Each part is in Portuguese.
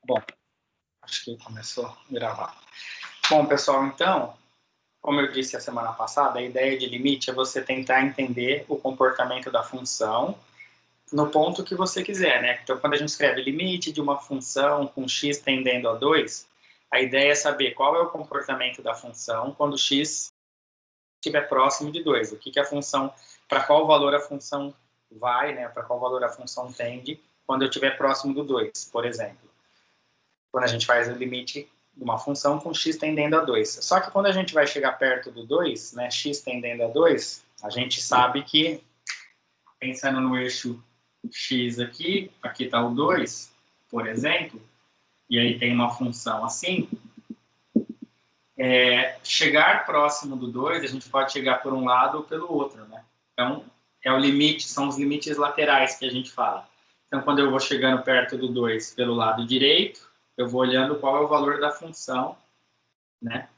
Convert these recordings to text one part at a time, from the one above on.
Bom, acho que começou a gravar. Bom, pessoal, então, como eu disse a semana passada, a ideia de limite é você tentar entender o comportamento da função no ponto que você quiser, né? Então, quando a gente escreve limite de uma função com x tendendo a 2, a ideia é saber qual é o comportamento da função quando x estiver próximo de 2. O que a função, para qual valor a função vai, né? Para qual valor a função tende quando eu estiver próximo do 2, por exemplo. Quando a gente faz o limite de uma função com x tendendo a 2. Só que quando a gente vai chegar perto do 2, né, x tendendo a 2, a gente sabe que, pensando no eixo x aqui está o 2, por exemplo, e aí tem uma função assim, chegar próximo do 2, a gente pode chegar por um lado ou pelo outro, né? Então, é o limite, são os limites laterais que a gente fala. Então, quando eu vou chegando perto do 2 pelo lado direito, eu vou olhando qual é o valor da função, né,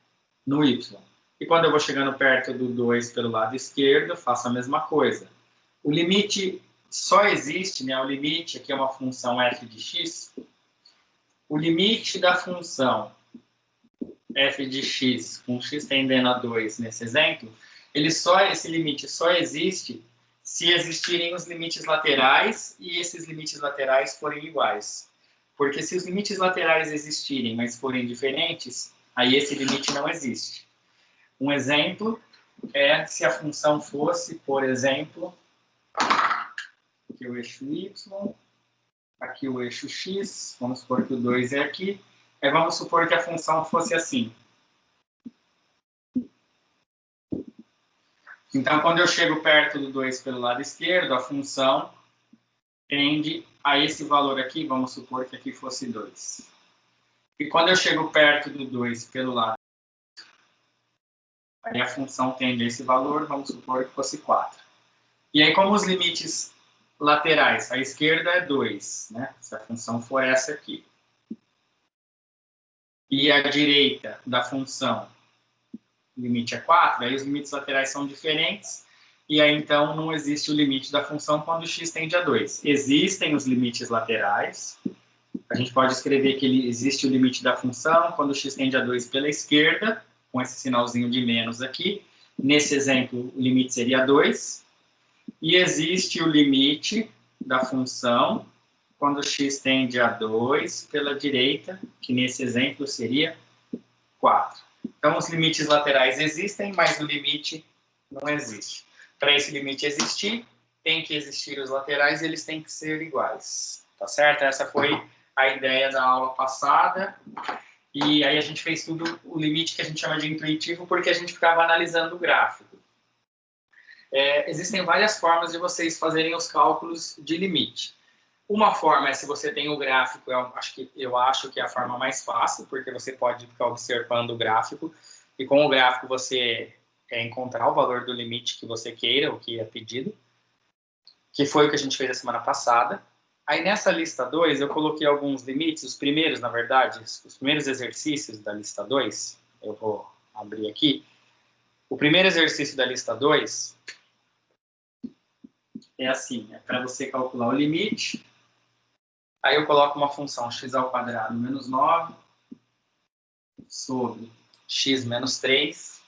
no y. E quando eu vou chegando perto do 2 pelo lado esquerdo, eu faço a mesma coisa. O limite só existe, né, o limite aqui é uma função f de x. O limite da função f de x com x tendendo a 2 nesse exemplo, esse limite só existe se existirem os limites laterais e esses limites laterais forem iguais. Porque se os limites laterais existirem, mas forem diferentes, aí esse limite não existe. Um exemplo é se a função fosse, por exemplo, aqui o eixo y, aqui o eixo x, vamos supor que o 2 é aqui, vamos supor que a função fosse assim. Então, quando eu chego perto do 2 pelo lado esquerdo, a função tende a esse valor aqui, vamos supor que aqui fosse 2. E quando eu chego perto do 2 pelo lado, aí a função tende a esse valor, vamos supor que fosse 4. E aí, como os limites laterais, a esquerda é 2, né? Se a função for essa aqui. E a direita da função, o limite é 4, aí os limites laterais são diferentes, e aí então não existe o limite da função quando x tende a 2. Existem os limites laterais, a gente pode escrever que existe o limite da função quando x tende a 2 pela esquerda, com esse sinalzinho de menos aqui. Nesse exemplo, o limite seria 2. E existe o limite da função quando x tende a 2 pela direita, que nesse exemplo seria 4. Então, os limites laterais existem, mas o limite não existe. Para esse limite existir, tem que existir os laterais e eles têm que ser iguais. Tá certo? Essa foi a ideia da aula passada. E aí a gente fez tudo, o limite que a gente chama de intuitivo, porque a gente ficava analisando o gráfico. Existem várias formas de vocês fazerem os cálculos de limite. Uma forma é se você tem o gráfico, eu acho que é a forma mais fácil, porque você pode ficar observando o gráfico, e com o gráfico você encontrar o valor do limite que você queira, o que é pedido, que foi o que a gente fez a semana passada. Aí nessa lista 2 eu coloquei alguns limites, os primeiros, na verdade, os primeiros exercícios da lista 2, eu vou abrir aqui. O primeiro exercício da lista 2 é assim, é para você calcular o limite. Aí eu coloco uma função x² menos 9 sobre x menos 3.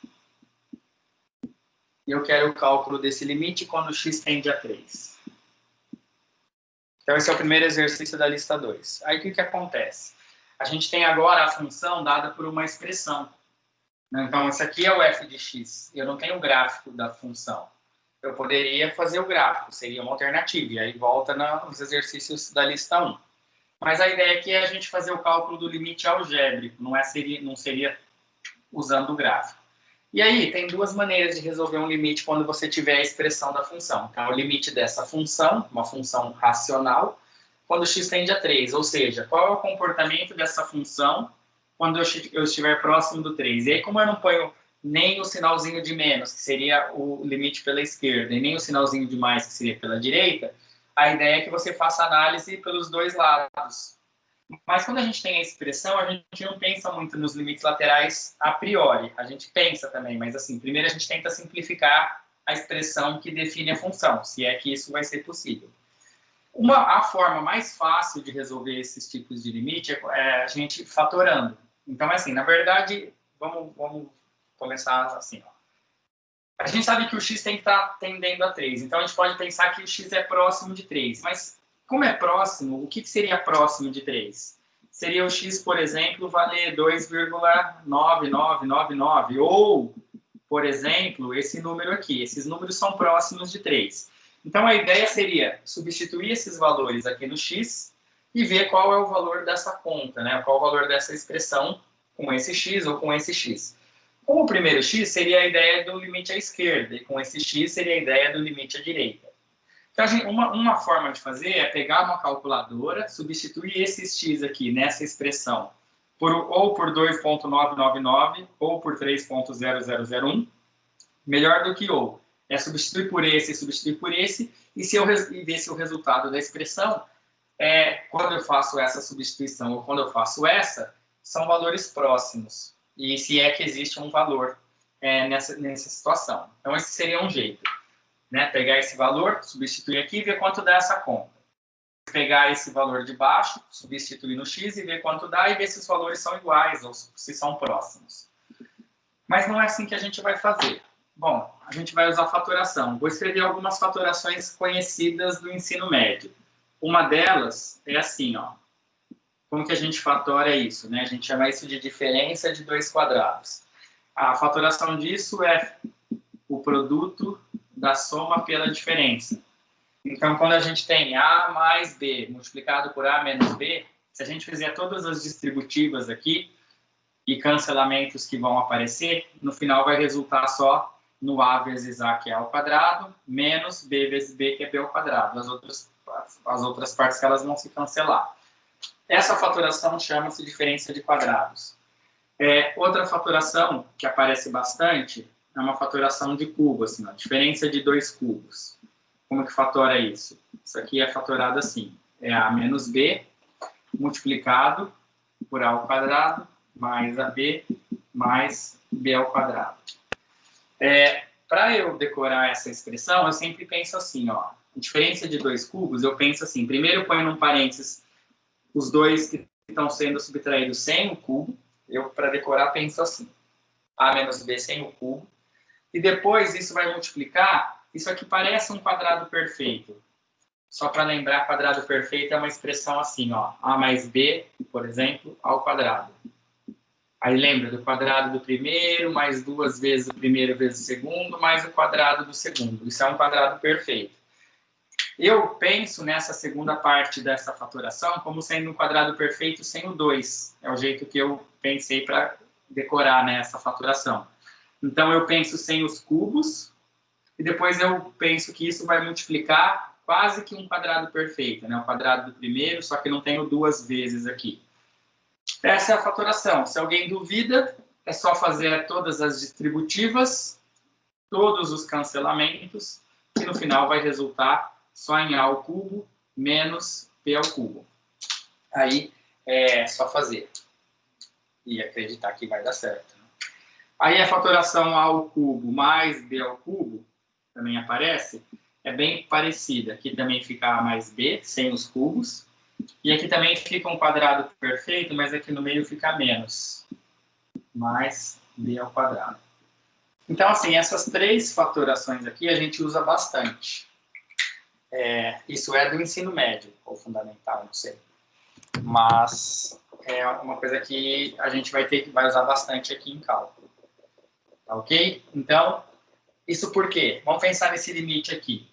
E eu quero o cálculo desse limite quando x tende a 3. Então esse é o primeiro exercício da lista 2. Aí o que acontece? A gente tem agora a função dada por uma expressão. Então esse aqui é o f de x. Eu não tenho o gráfico da função. Eu poderia fazer o gráfico, seria uma alternativa. E aí volta nos exercícios da lista 1. Mas a ideia aqui é a gente fazer o cálculo do limite algébrico, não seria usando o gráfico. E aí, tem duas maneiras de resolver um limite quando você tiver a expressão da função. Então, o limite dessa função, uma função racional, quando x tende a 3. Ou seja, qual é o comportamento dessa função quando eu estiver próximo do 3. E aí, como eu não ponho nem o sinalzinho de menos, que seria o limite pela esquerda, e nem o sinalzinho de mais, que seria pela direita, a ideia é que você faça análise pelos dois lados. Mas quando a gente tem a expressão, a gente não pensa muito nos limites laterais a priori. A gente pensa também, mas assim, primeiro a gente tenta simplificar a expressão que define a função, se é que isso vai ser possível. A forma mais fácil de resolver esses tipos de limite é a gente fatorando. Então, assim, na verdade, vamos começar assim, ó. A gente sabe que o x tem que estar tendendo a 3, então a gente pode pensar que o x é próximo de 3. Mas, como é próximo, o que seria próximo de 3? Seria o x, por exemplo, valer 2,9999, ou, por exemplo, esse número aqui. Esses números são próximos de 3. Então, a ideia seria substituir esses valores aqui no x e ver qual é o valor dessa conta, né? Qual o valor dessa expressão com esse x ou com esse x. Com o primeiro x, seria a ideia do limite à esquerda, e com esse x seria a ideia do limite à direita. Então, uma forma de fazer é pegar uma calculadora, substituir esses x aqui nessa expressão ou por 2,999 ou por 3,0001, melhor do que ou. É substituir por esse e substituir por esse, e ver se o resultado da expressão, quando eu faço essa substituição ou quando eu faço essa, são valores próximos. E se é que existe um valor nessa situação. Então, esse seria um jeito. Né? Pegar esse valor, substituir aqui e ver quanto dá essa conta. Pegar esse valor de baixo, substituir no x e ver quanto dá e ver se os valores são iguais ou se são próximos. Mas não é assim que a gente vai fazer. Bom, a gente vai usar fatoração. Vou escrever algumas fatorações conhecidas do ensino médio. Uma delas é assim, ó. Como que a gente fatora isso? Né? A gente chama isso de diferença de dois quadrados. A fatoração disso é o produto da soma pela diferença. Então, quando a gente tem A mais B multiplicado por A menos B, se a gente fizer todas as distributivas aqui e cancelamentos que vão aparecer, no final vai resultar só no A vezes A, que é ao quadrado, menos B vezes B, que é B ao quadrado. As outras partes que elas vão se cancelar. Essa fatoração chama-se diferença de quadrados. Outra fatoração que aparece bastante é uma fatoração de cubo, assim, ó, diferença de 2 cubos. Como que fatora isso? Isso aqui é fatorado assim, é A menos B multiplicado por A ao quadrado mais AB mais B ao quadrado. Para eu decorar essa expressão, eu sempre penso assim, ó, diferença de 2 cubos, eu penso assim, primeiro eu ponho num parênteses os dois que estão sendo subtraídos sem o cubo. Eu, para decorar, penso assim, A menos B sem o cubo. E depois isso vai multiplicar, isso aqui parece um quadrado perfeito. Só para lembrar, quadrado perfeito é uma expressão assim, ó, A mais B, por exemplo, ao quadrado. Aí lembra do quadrado do primeiro, mais 2 vezes o primeiro vezes o segundo, mais o quadrado do segundo. Isso é um quadrado perfeito. Eu penso nessa segunda parte dessa fatoração como sendo um quadrado perfeito sem o 2. É o jeito que eu pensei para decorar, né, essa fatoração. Então, eu penso sem os cubos, e depois eu penso que isso vai multiplicar quase que um quadrado perfeito, né? O quadrado do primeiro, só que não tenho 2 vezes aqui. Essa é a fatoração. Se alguém duvida, é só fazer todas as distributivas, todos os cancelamentos, e no final vai resultar só em A ao cubo menos B ao cubo. Aí é só fazer e acreditar que vai dar certo. Aí a fatoração A ao cubo mais B ao cubo também aparece, é bem parecida. Aqui também fica A mais B, sem os cubos. E aqui também fica um quadrado perfeito, mas aqui no meio fica menos. Mais B ao quadrado. Então, assim, essas 3 fatorações aqui a gente usa bastante. Isso é do ensino médio, ou fundamental, não sei. Mas é uma coisa que a gente vai usar bastante aqui em cálculo. Tá ok? Então, isso por quê? Vamos pensar nesse limite aqui.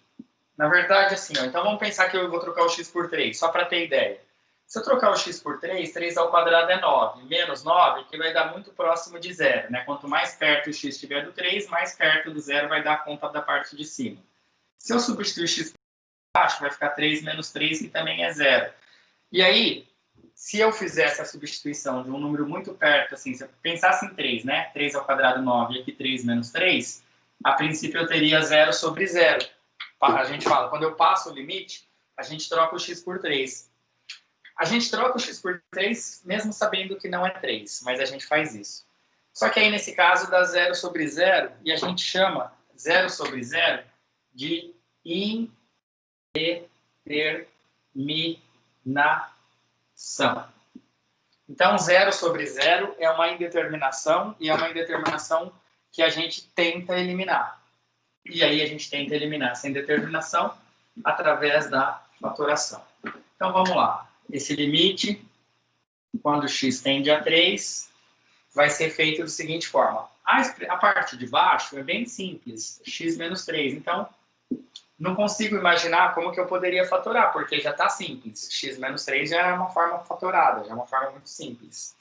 Na verdade, assim, ó, então vamos pensar que eu vou trocar o x por 3, só para ter ideia. Se eu trocar o x por 3, 3 ao quadrado é 9. Menos 9, que vai dar muito próximo de zero, né? Quanto mais perto o x estiver do 3, mais perto do zero vai dar a conta da parte de cima. Se eu substituir x por baixo, vai ficar 3 menos 3, que também é zero. E aí, se eu fizer essa substituição de um número muito perto, assim, se eu pensasse em 3, né? 3 ao quadrado 9 e aqui 3 menos 3, a princípio eu teria 0 sobre 0. A gente fala, quando eu passo o limite, a gente troca o x por 3. A gente troca o x por 3 mesmo sabendo que não é 3, mas a gente faz isso. Só que aí, nesse caso, dá 0 sobre 0, e a gente chama 0 sobre 0 de indeterminado. indeterminação. Então, 0 sobre 0 é uma indeterminação, e é uma indeterminação que a gente tenta eliminar. E aí a gente tenta eliminar essa indeterminação através da fatoração. Então, vamos lá. Esse limite, quando x tende a 3, vai ser feito da seguinte forma. A parte de baixo é bem simples, x menos 3. Então, não consigo imaginar como que eu poderia fatorar, porque já está simples. X menos 3 já é uma forma fatorada, já é uma forma muito simples.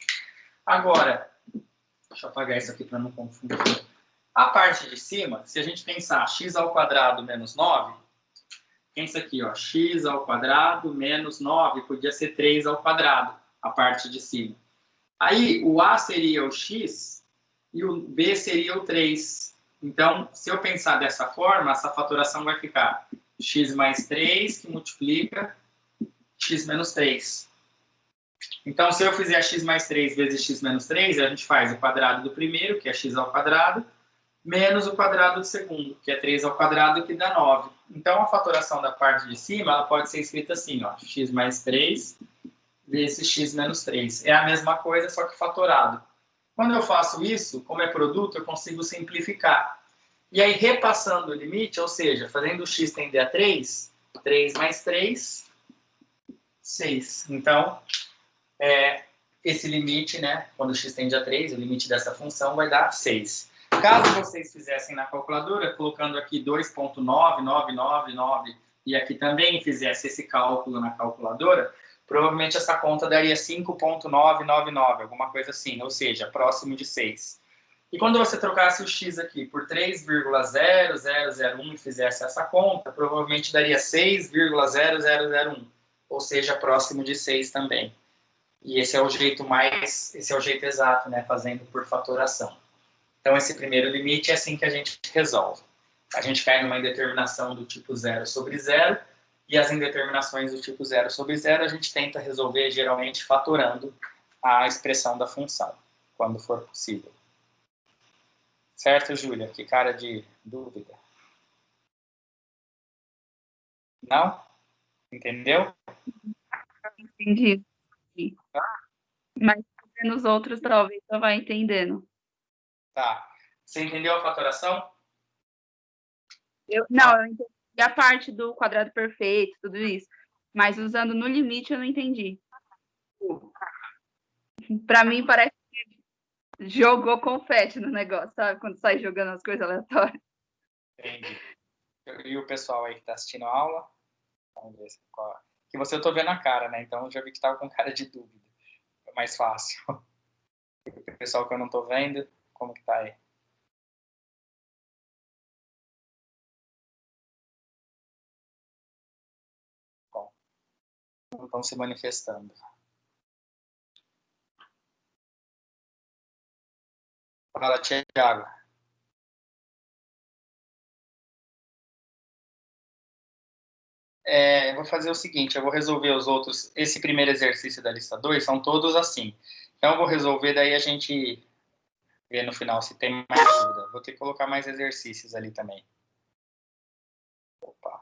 Agora, deixa eu apagar isso aqui para não confundir. A parte de cima, se a gente pensar x ao quadrado menos 9, pensa aqui, ó, x ao quadrado menos 9, podia ser 3 ao quadrado, a parte de cima. Aí, o a seria o x e o b seria o 3. Então, se eu pensar dessa forma, essa fatoração vai ficar x mais 3, que multiplica x menos 3. Então, se eu fizer x mais 3 vezes x menos 3, a gente faz o quadrado do primeiro, que é x ao quadrado, menos o quadrado do segundo, que é 3 ao quadrado, que dá 9. Então, a fatoração da parte de cima ela pode ser escrita assim, ó, x mais 3 vezes x menos 3. É a mesma coisa, só que fatorado. Quando eu faço isso, como é produto, eu consigo simplificar. E aí, repassando o limite, ou seja, fazendo o x tender a 3, 3 mais 3, 6. Então, esse limite, né, quando o x tende a 3, o limite dessa função vai dar 6. Caso vocês fizessem na calculadora, colocando aqui 2.9999 e aqui também fizesse esse cálculo na calculadora, provavelmente essa conta daria 5.999, alguma coisa assim, ou seja, próximo de 6. E quando você trocasse o x aqui por 3,0001 e fizesse essa conta, provavelmente daria 6,0001, ou seja, próximo de 6 também. E esse é o jeito exato, né, fazendo por fatoração. Então, esse primeiro limite é assim que a gente resolve. A gente cai numa indeterminação do tipo 0 sobre 0, e as indeterminações do tipo 0 sobre 0 a gente tenta resolver, geralmente, fatorando a expressão da função, quando for possível. Certo, Júlia? Que cara de dúvida. Não? Entendeu? Entendi. Mas nos outros talvez eu vá entendendo. Tá. Você entendeu a fatoração? Eu entendi a parte do quadrado perfeito, tudo isso. Mas usando no limite eu não entendi. Para mim parece que jogou confete no negócio, sabe? Quando sai jogando as coisas aleatórias. Entendi. E o pessoal aí que está assistindo a aula? Vamos ver qual. Que você eu tô vendo a cara, né? Então eu já vi que estava com cara de dúvida. É mais fácil. O pessoal que eu não tô vendo, como que tá aí? Bom, não estão se manifestando. Fala, Thiago. Eu vou fazer o seguinte, eu vou resolver os outros. Esse primeiro exercício da lista 2 são todos assim. Então eu vou resolver, daí a gente vê no final se tem mais dúvida. Vou ter que colocar mais exercícios ali também. Opa.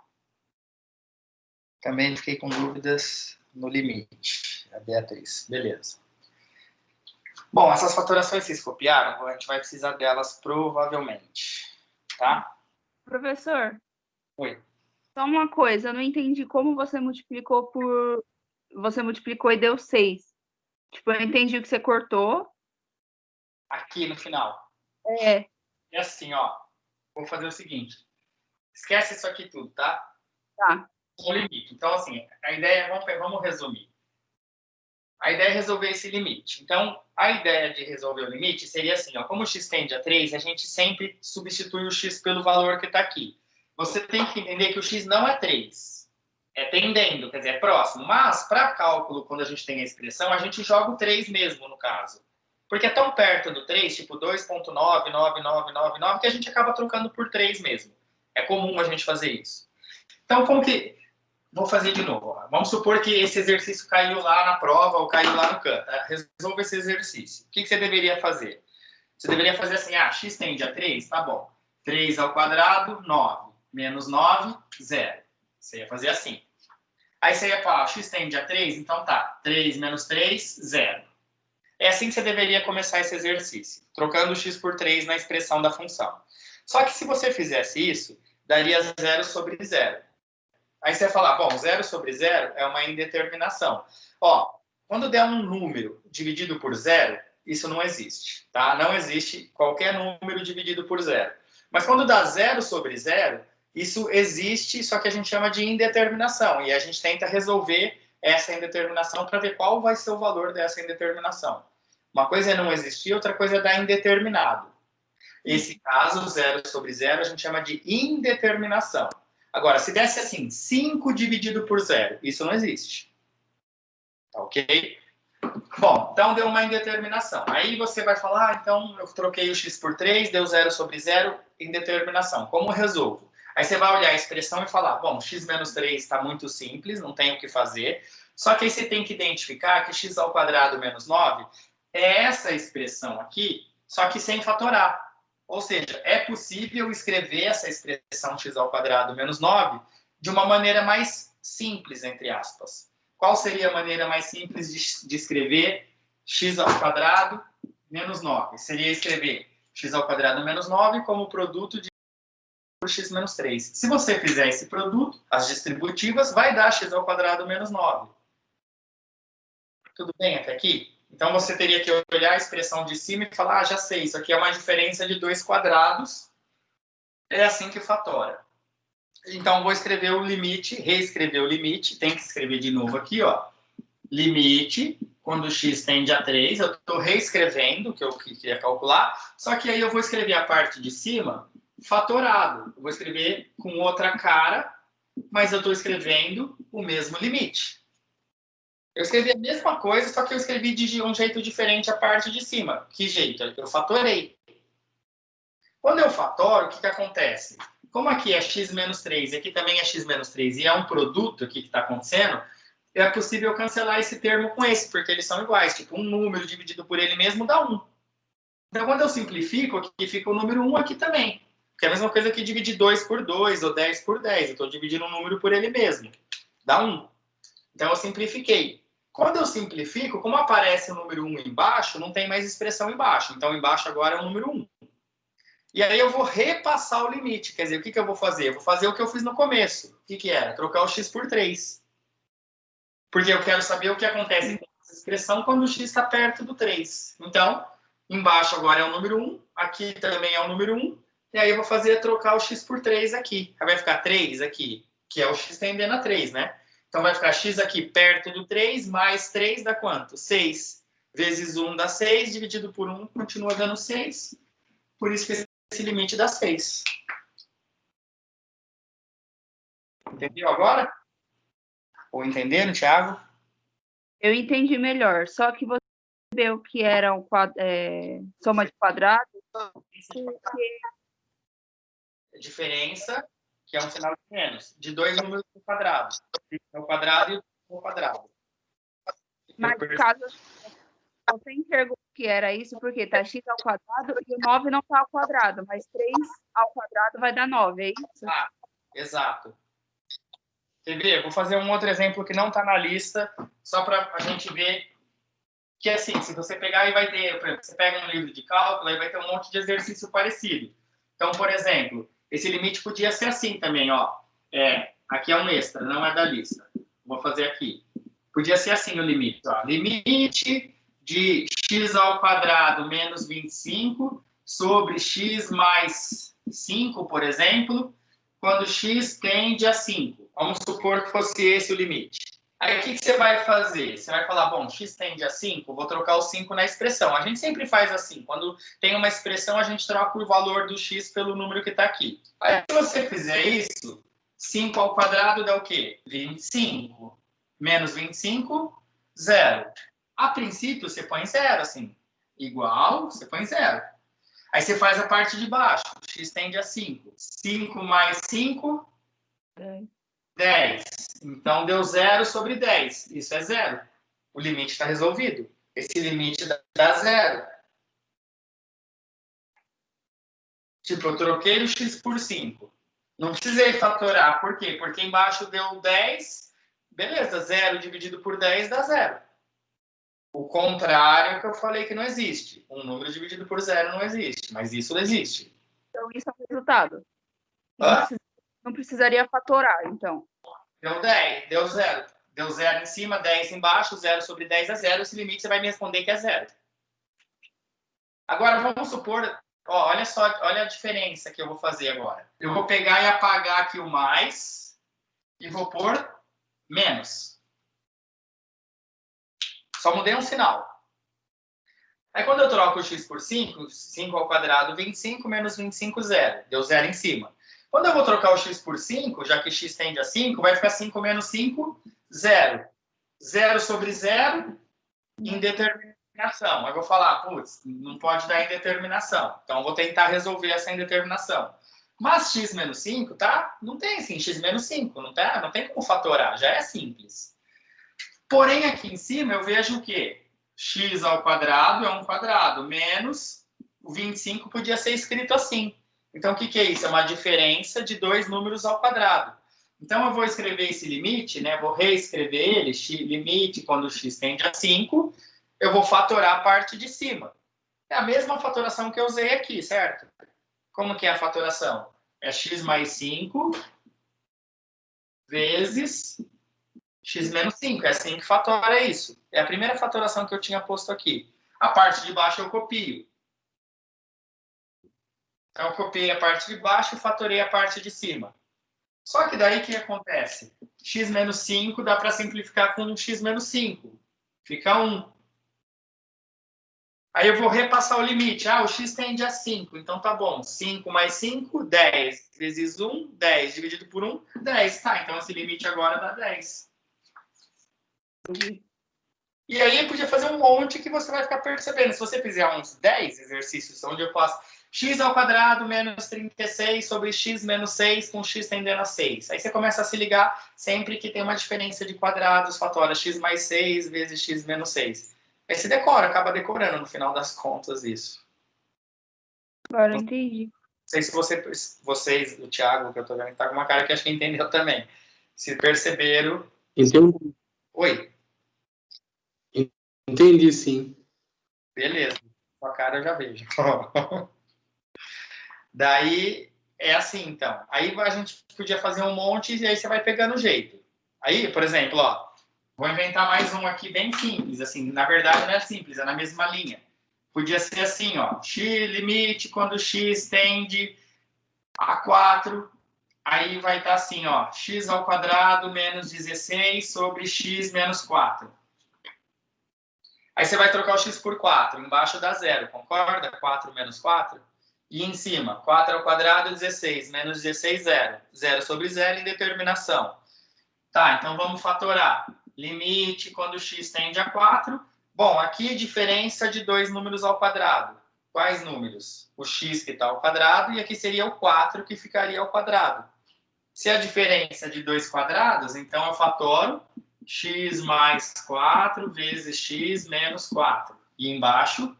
Também fiquei com dúvidas no limite. A Beatriz. Beleza. Bom, essas fatorações vocês copiaram? A gente vai precisar delas provavelmente. Tá? Professor? Oi. Só uma coisa, eu não entendi como você multiplicou por... Você multiplicou e deu 6. Tipo, eu entendi o que você cortou. Aqui no final. É assim, ó. Vou fazer o seguinte. Esquece isso aqui tudo, tá? Tá. O limite. Então, assim, a ideia, vamos resumir. A ideia é resolver esse limite. Então, a ideia de resolver o limite seria assim, ó. Como o x tende a 3, a gente sempre substitui o x pelo valor que está aqui. Você tem que entender que o x não é 3. É tendendo, quer dizer, é próximo. Mas, para cálculo, quando a gente tem a expressão, a gente joga o 3 mesmo, no caso. Porque é tão perto do 3, tipo 2.99999, que a gente acaba trocando por 3 mesmo. É comum a gente fazer isso. Então, como que... Vou fazer de novo. Vamos supor que esse exercício caiu lá na prova ou caiu lá no canto. Resolva esse exercício. O que você deveria fazer? Você deveria fazer assim, x tende a 3, tá bom. 3 ao quadrado, 9. Menos 9, 0. Você ia fazer assim. Aí você ia falar, x tende a 3? Então tá, 3 menos 3, 0. É assim que você deveria começar esse exercício, trocando o x por 3 na expressão da função. Só que se você fizesse isso, daria 0 sobre 0. Aí você vai falar, bom, 0 sobre 0 é uma indeterminação. Ó, quando der um número dividido por 0, isso não existe, tá? Não existe qualquer número dividido por 0. Mas quando dá 0 sobre 0, isso existe, só que a gente chama de indeterminação. E a gente tenta resolver essa indeterminação para ver qual vai ser o valor dessa indeterminação. Uma coisa é não existir, outra coisa é dar indeterminado. Esse caso, 0 sobre 0, a gente chama de indeterminação. Agora, se desse assim, 5 dividido por 0, isso não existe. Tá ok? Bom, então deu uma indeterminação. Aí você vai falar, então eu troquei o x por 3, deu 0 sobre 0, indeterminação. Como resolvo? Aí você vai olhar a expressão e falar, bom, x menos 3 está muito simples, não tem o que fazer. Só que aí você tem que identificar que x ao quadrado menos 9 é essa expressão aqui, só que sem fatorar. Ou seja, é possível escrever essa expressão x ao quadrado menos 9 de uma maneira mais simples, entre aspas. Qual seria a maneira mais simples de escrever x ao quadrado menos 9? Seria escrever x ao quadrado menos 9 como produto de por x menos 3. Se você fizer esse produto, as distributivas, vai dar x ao quadrado menos 9. Tudo bem até aqui? Então, você teria que olhar a expressão de cima e falar, já sei, isso aqui é uma diferença de 2 quadrados. É assim que fatora. Então, vou escrever o limite, reescrever o limite. Tem que escrever de novo aqui, ó. Limite, quando x tende a 3. Eu estou reescrevendo o que eu queria calcular. Só que aí eu vou escrever a parte de cima fatorado. Eu vou escrever com outra cara, mas eu estou escrevendo o mesmo limite. Eu escrevi a mesma coisa, só que eu escrevi de um jeito diferente a parte de cima. Que jeito? Eu fatorei. Quando eu fatoro, o que acontece? Como aqui é x menos 3 e aqui também é x menos 3 e é um produto aqui que está acontecendo, é possível cancelar esse termo com esse, porque eles são iguais. Tipo, um número dividido por ele mesmo dá 1. Então, quando eu simplifico, aqui fica o número 1 aqui também. Que é a mesma coisa que dividir 2 por 2 ou 10 por 10. Eu estou dividindo um número por ele mesmo. Dá 1. Então, eu simplifiquei. Quando eu simplifico, como aparece o número 1 embaixo, não tem mais expressão embaixo. Então, embaixo agora é o número 1. E aí eu vou repassar o limite. Quer dizer, o que eu vou fazer? Eu vou fazer o que eu fiz no começo. O que era? Trocar o x por 3. Porque eu quero saber o que acontece com essa expressão quando o x está perto do 3. Então, embaixo agora é o número 1. Aqui também é o número 1. E aí eu vou fazer trocar o x por 3 aqui. Aí vai ficar 3 aqui, que é o x tendendo a 3, né? Então, vai ficar x aqui perto do 3, mais 3 dá quanto? 6. Vezes 1 dá 6, dividido por 1 continua dando 6. Por isso que esse limite dá 6. Entendeu agora? Ou entenderam, Thiago? Eu entendi melhor. Só que você percebeu que era soma de quadrado, porque Diferença, que é um sinal de menos, de dois números ao quadrado. O quadrado e o quadrado. mas no caso você enxergou que era isso, porque tá x ao quadrado e o 9 não tá ao quadrado, mas 3 ao quadrado vai dar 9, é isso? Ah, exato. Quer ver? Vou fazer um outro exemplo que não está na lista, só para a gente ver que, assim, se você pegar e vai ter, por exemplo, você pega um livro de cálculo e vai ter um monte de exercício parecido. Então, por exemplo, esse limite podia ser assim também, ó. Aqui é um extra, não é da lista. Vou fazer aqui. Podia ser assim o limite, ó. Limite de x ao quadrado menos 25 sobre x mais 5, por exemplo, quando x tende a 5. Vamos supor que fosse esse o limite. Aí, o que você vai fazer? Você vai falar, bom, x tende a 5, vou trocar o 5 na expressão. A gente sempre faz assim. Quando tem uma expressão, a gente troca o valor do x pelo número que está aqui. Aí, se você fizer isso, 5 ao quadrado dá o quê? 25. Menos 25, 0. A princípio, você põe 0, assim. Igual, você põe 0. Aí você faz a parte de baixo. X tende a 5. 5 mais 5, 10. Então, deu 0 sobre 10. Isso é 0. O limite está resolvido. Esse limite dá 0. Tipo, eu troquei o x por 5. Não precisei fatorar. Por quê? Porque embaixo deu 10 Beleza, 0 dividido por 10 dá 0. O contrário é que eu falei que não existe. Um número dividido por 0 não existe, mas isso existe. Então, isso é o resultado. Hã? Não precisaria fatorar, então. Deu 10, deu 0. Deu 0 em cima, 10 embaixo, 0 sobre 10 é 0. Esse limite você vai me responder que é 0. Agora, vamos supor... Ó, olha só, olha a diferença que eu vou fazer agora. Eu vou pegar e apagar aqui o mais e vou pôr menos. Só mudei um sinal. Aí, quando eu troco o x por 5, 5 ao quadrado, 25 menos 25, 0. Deu 0 em cima. Quando eu vou trocar o x por 5, já que x tende a 5, vai ficar 5 menos 5, 0. 0 sobre 0, indeterminação. Aí eu vou falar, putz, não pode dar indeterminação. Então, eu vou tentar resolver essa indeterminação. Mas x menos 5, tá? Não tem assim, x menos 5, não tem como fatorar, já é simples. Porém, aqui em cima eu vejo o quê? X ao quadrado é 1 quadrado, menos o 25 podia ser escrito assim. Então, o que é isso? É uma diferença de 2 números ao quadrado. Então, eu vou escrever esse limite, né? Vou reescrever ele, limite quando x tende a 5, eu vou fatorar a parte de cima. É a mesma fatoração que eu usei aqui, certo? Como que é a fatoração? É x mais 5 vezes x menos 5. É assim que fatora isso. É a primeira fatoração que eu tinha posto aqui. A parte de baixo eu copio. Então, eu copiei a parte de baixo e fatorei a parte de cima. Só que daí o que acontece? X menos 5 dá para simplificar com x menos 5. Fica 1. Aí eu vou repassar o limite. Ah, o x tende a 5. Então tá bom. 5 mais 5, 10. Vezes 1, 10. Dividido por 1, 10. Tá, então esse limite agora dá 10. E aí eu podia fazer um monte que você vai ficar percebendo. Se você fizer uns 10 exercícios onde eu faço x ao quadrado menos 36 sobre x menos 6 com x tendendo a 6. Aí você começa a se ligar sempre que tem uma diferença de quadrados, fatora x mais 6 vezes x menos 6. Aí você decora, acaba decorando no final das contas isso. Agora eu entendi. Não sei se vocês, o Thiago, que eu tô vendo, tá com uma cara que acho que entendeu também. Se perceberam... Entendi. Oi? Entendi, sim. Beleza. Sua cara eu já vejo. Daí, é assim, então. Aí a gente podia fazer um monte e aí você vai pegando o jeito. Aí, por exemplo, ó, vou inventar mais um aqui bem simples. Assim, na verdade não é simples, é na mesma linha. Podia ser assim, ó. Limite quando x tende a 4. Aí vai estar assim, ó. X ao quadrado menos 16 sobre x menos 4. Aí você vai trocar o x por 4. Embaixo dá 0, concorda? 4 menos 4. E em cima, 4 ao quadrado, 16. Menos 16, 0. 0 sobre 0, indeterminação. Tá, então vamos fatorar. Limite quando x tende a 4. Bom, aqui diferença de dois números ao quadrado. Quais números? O x que está ao quadrado e aqui seria o 4 que ficaria ao quadrado. Se a diferença é de dois quadrados, então eu fatoro x mais 4 vezes x menos 4. E embaixo,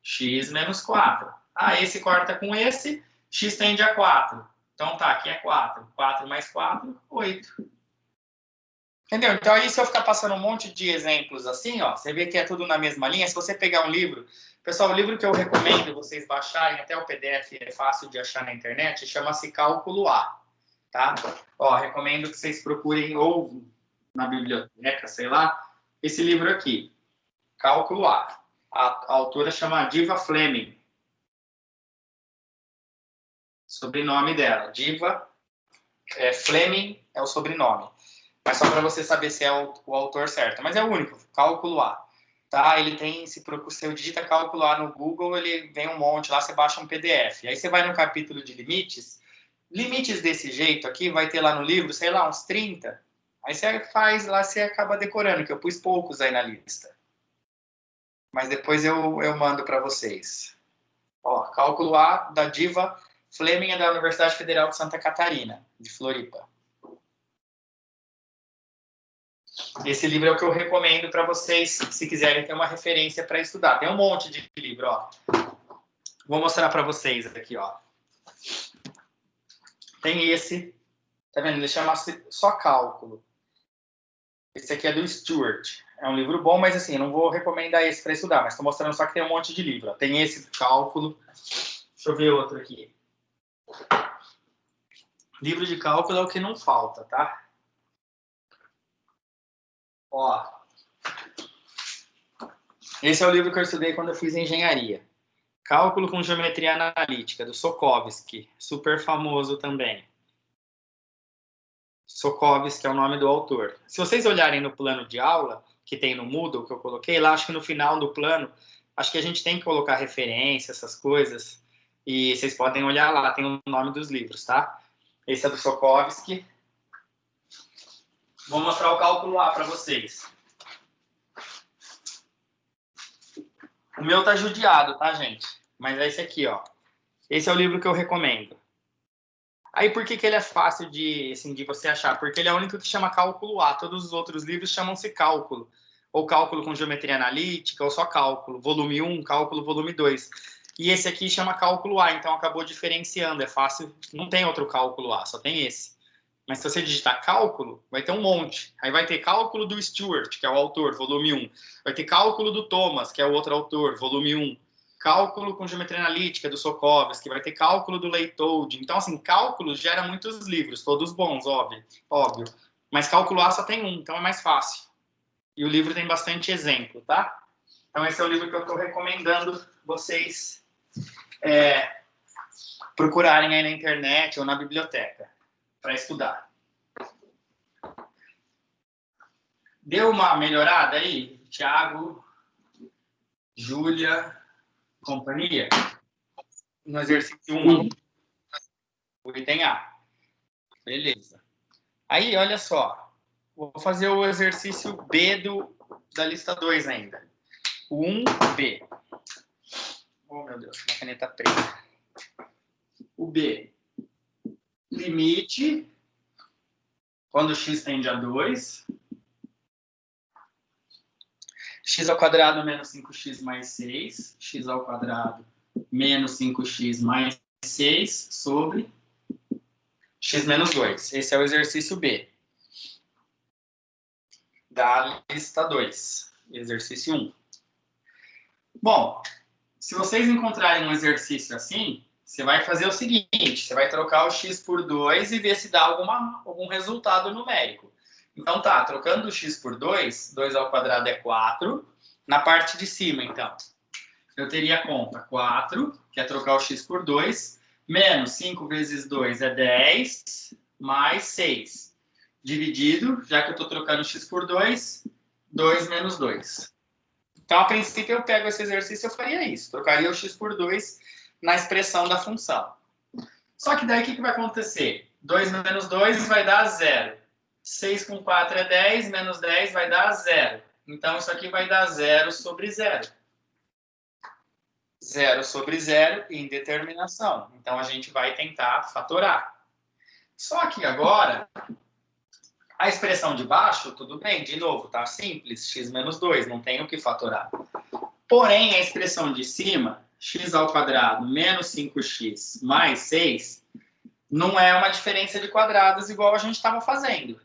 x menos 4. Ah, esse corta com esse, x tende a 4. Então tá, aqui é 4. 4 mais 4, 8. Entendeu? Então aí se eu ficar passando um monte de exemplos assim, ó, você vê que é tudo na mesma linha. Se você pegar um livro... Pessoal, o livro que eu recomendo vocês baixarem, até o PDF é fácil de achar na internet, chama-se Cálculo A. Tá? Ó, recomendo que vocês procurem ou na biblioteca, sei lá, esse livro aqui, Cálculo A. A autora chama Diva Fleming. Sobrenome dela, Diva Fleming é o sobrenome. Mas só para você saber se é o autor certo. Mas é o único, Cálculo A. Tá? Ele tem, se você digita Cálculo A no Google, ele vem um monte, lá você baixa um PDF. Aí você vai no capítulo de limites. Limites desse jeito aqui, vai ter lá no livro, sei lá, uns 30. Aí você faz lá, você acaba decorando, que eu pus poucos aí na lista. Mas depois eu mando para vocês. Ó, Cálculo A da Diva Fleming, é da Universidade Federal de Santa Catarina, de Floripa. Esse livro é o que eu recomendo para vocês, se quiserem ter uma referência para estudar. Tem um monte de livro, ó. Vou mostrar para vocês aqui, ó. Tem esse, tá vendo? Ele chama-se só Cálculo. Esse aqui é do Stewart. É um livro bom, mas assim, eu não vou recomendar esse para estudar, mas estou mostrando só que tem um monte de livro. Ó. Tem esse de cálculo. Deixa eu ver outro aqui. Livro de cálculo é o que não falta, tá? Ó. Esse é o livro que eu estudei quando eu fiz engenharia. Cálculo com Geometria Analítica, do Sokovsky. Super famoso também. Sokovsky é o nome do autor. Se vocês olharem no plano de aula, que tem no Moodle, que eu coloquei lá, acho que no final do plano, acho que a gente tem que colocar referência, essas coisas, e vocês podem olhar lá, tem o nome dos livros, tá? Esse é do Sokovsky. Vou mostrar o cálculo A para vocês. O meu tá judiado, tá, gente? Mas é esse aqui, ó. Esse é o livro que eu recomendo. Aí, por que ele é fácil de, assim, de você achar? Porque ele é o único que chama cálculo A. Todos os outros livros chamam-se cálculo. Ou cálculo com geometria analítica, ou só cálculo. Volume 1, cálculo, volume 2. E esse aqui chama cálculo A, então acabou diferenciando. É fácil, não tem outro cálculo A, só tem esse. Mas se você digitar cálculo, vai ter um monte. Aí vai ter cálculo do Stewart, que é o autor, volume 1. Vai ter cálculo do Thomas, que é o outro autor, volume 1. Cálculo com geometria analítica, do Sokovsky, vai ter cálculo do Leitold. Então, assim, cálculo gera muitos livros, todos bons, óbvio. Mas cálculo A só tem um, então é mais fácil. E o livro tem bastante exemplo, tá? Então, esse é o livro que eu estou recomendando vocês procurarem aí na internet ou na biblioteca para estudar. Deu uma melhorada aí, Thiago, Júlia, companhia? No exercício 1, o item A. Beleza. Aí, olha só. Vou fazer o exercício B da lista 2 ainda. O 1B. Oh, meu Deus, uma caneta preta. O B. Limite, quando x tende a 2. X ao quadrado menos 5x mais 6. X ao quadrado menos 5x mais 6 sobre x menos 2. Esse é o exercício B. Da lista 2. Exercício 1. Bom, se vocês encontrarem um exercício assim, você vai fazer o seguinte, você vai trocar o x por 2 e ver se dá algum resultado numérico. Então tá, trocando o x por 2, 2 ao quadrado é 4. Na parte de cima, então, eu teria conta 4, que é trocar o x por 2, menos 5 vezes 2 é 10, mais 6. Dividido, já que eu estou trocando x por 2, 2 menos 2. Então, a princípio, eu pego esse exercício e eu faria isso. Trocaria o x por 2 na expressão da função. Só que daí, o que vai acontecer? 2 menos 2 vai dar 0. 6 com 4 é 10, menos 10 vai dar 0. Então, isso aqui vai dar 0 sobre 0. 0 sobre 0, indeterminação. Então, a gente vai tentar fatorar. Só que agora, a expressão de baixo, tudo bem, de novo, tá simples, x menos 2, não tem o que fatorar. Porém, a expressão de cima, x ao quadrado menos 5x mais 6, não é uma diferença de quadrados igual a gente estava fazendo.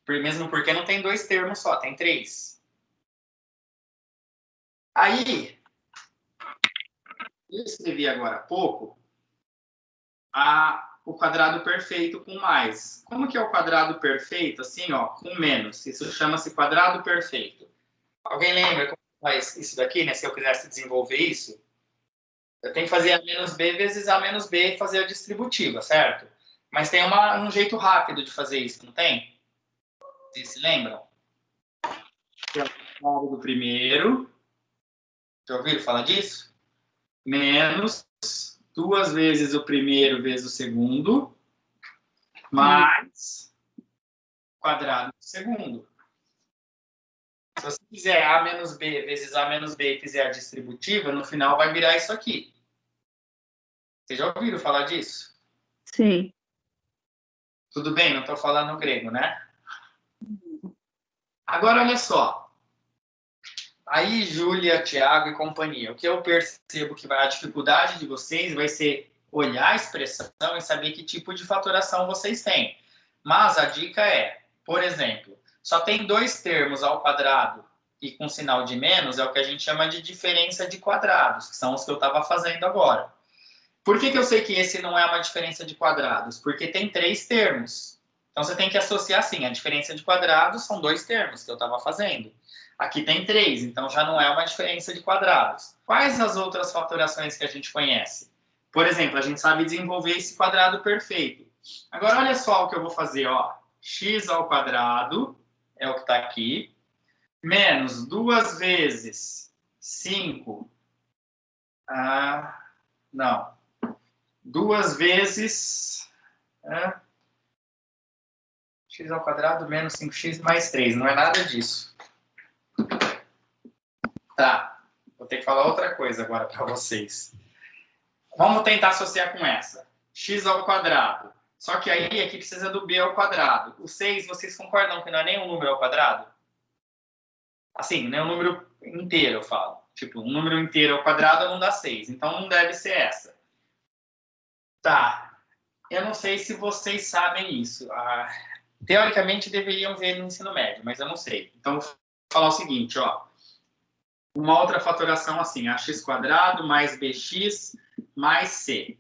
Mesmo porque não tem 2 termos só, tem 3. Aí, eu escrevi agora há pouco o quadrado perfeito com mais. Como que é o quadrado perfeito? Assim, ó, com menos. Isso chama-se quadrado perfeito. Alguém lembra como faz isso daqui, né? Se eu quisesse desenvolver isso, eu tenho que fazer a menos b vezes a menos b e fazer a distributiva, certo? Mas tem um jeito rápido de fazer isso, não tem? Vocês se lembram? Que é o quadrado do primeiro. Já ouviram falar disso? Menos 2 vezes o primeiro vezes o segundo, mais quadrado do segundo. Se você fizer a menos b vezes a menos b e fizer a distributiva, no final vai virar isso aqui. Vocês já ouviram falar disso? Sim. Tudo bem, não estou falando grego, né? Agora, olha só. Aí, Júlia, Thiago e companhia, o que eu percebo que a dificuldade de vocês vai ser olhar a expressão e saber que tipo de fatoração vocês têm. Mas a dica é, por exemplo, só tem dois termos ao quadrado e com sinal de menos, é o que a gente chama de diferença de quadrados, que são os que eu estava fazendo agora. Por que eu sei que esse não é uma diferença de quadrados? Porque tem 3 termos. Então, você tem que associar assim, a diferença de quadrados são 2 termos que eu estava fazendo. Aqui tem 3, então já não é uma diferença de quadrados. Quais as outras fatorações que a gente conhece? Por exemplo, a gente sabe desenvolver esse quadrado perfeito. Agora, olha só o que eu vou fazer, ó. X ao quadrado é o que está aqui, menos 2 vezes 5. Não. 2 vezes x ao quadrado menos 5x mais 3. Não é nada disso. Tá. Vou ter que falar outra coisa agora para vocês. Vamos tentar associar com essa. X ao quadrado. Só que aí aqui precisa do b ao quadrado. O 6, vocês concordam que não é nem um número ao quadrado? Assim, não é um número inteiro, eu falo. Tipo, um número inteiro ao quadrado não dá 6. Então, não deve ser essa. Tá. Eu não sei se vocês sabem isso. Teoricamente, deveriam ver no ensino médio, mas eu não sei. Então, vou falar o seguinte, ó. Uma outra fatoração assim, ax² mais bx mais c.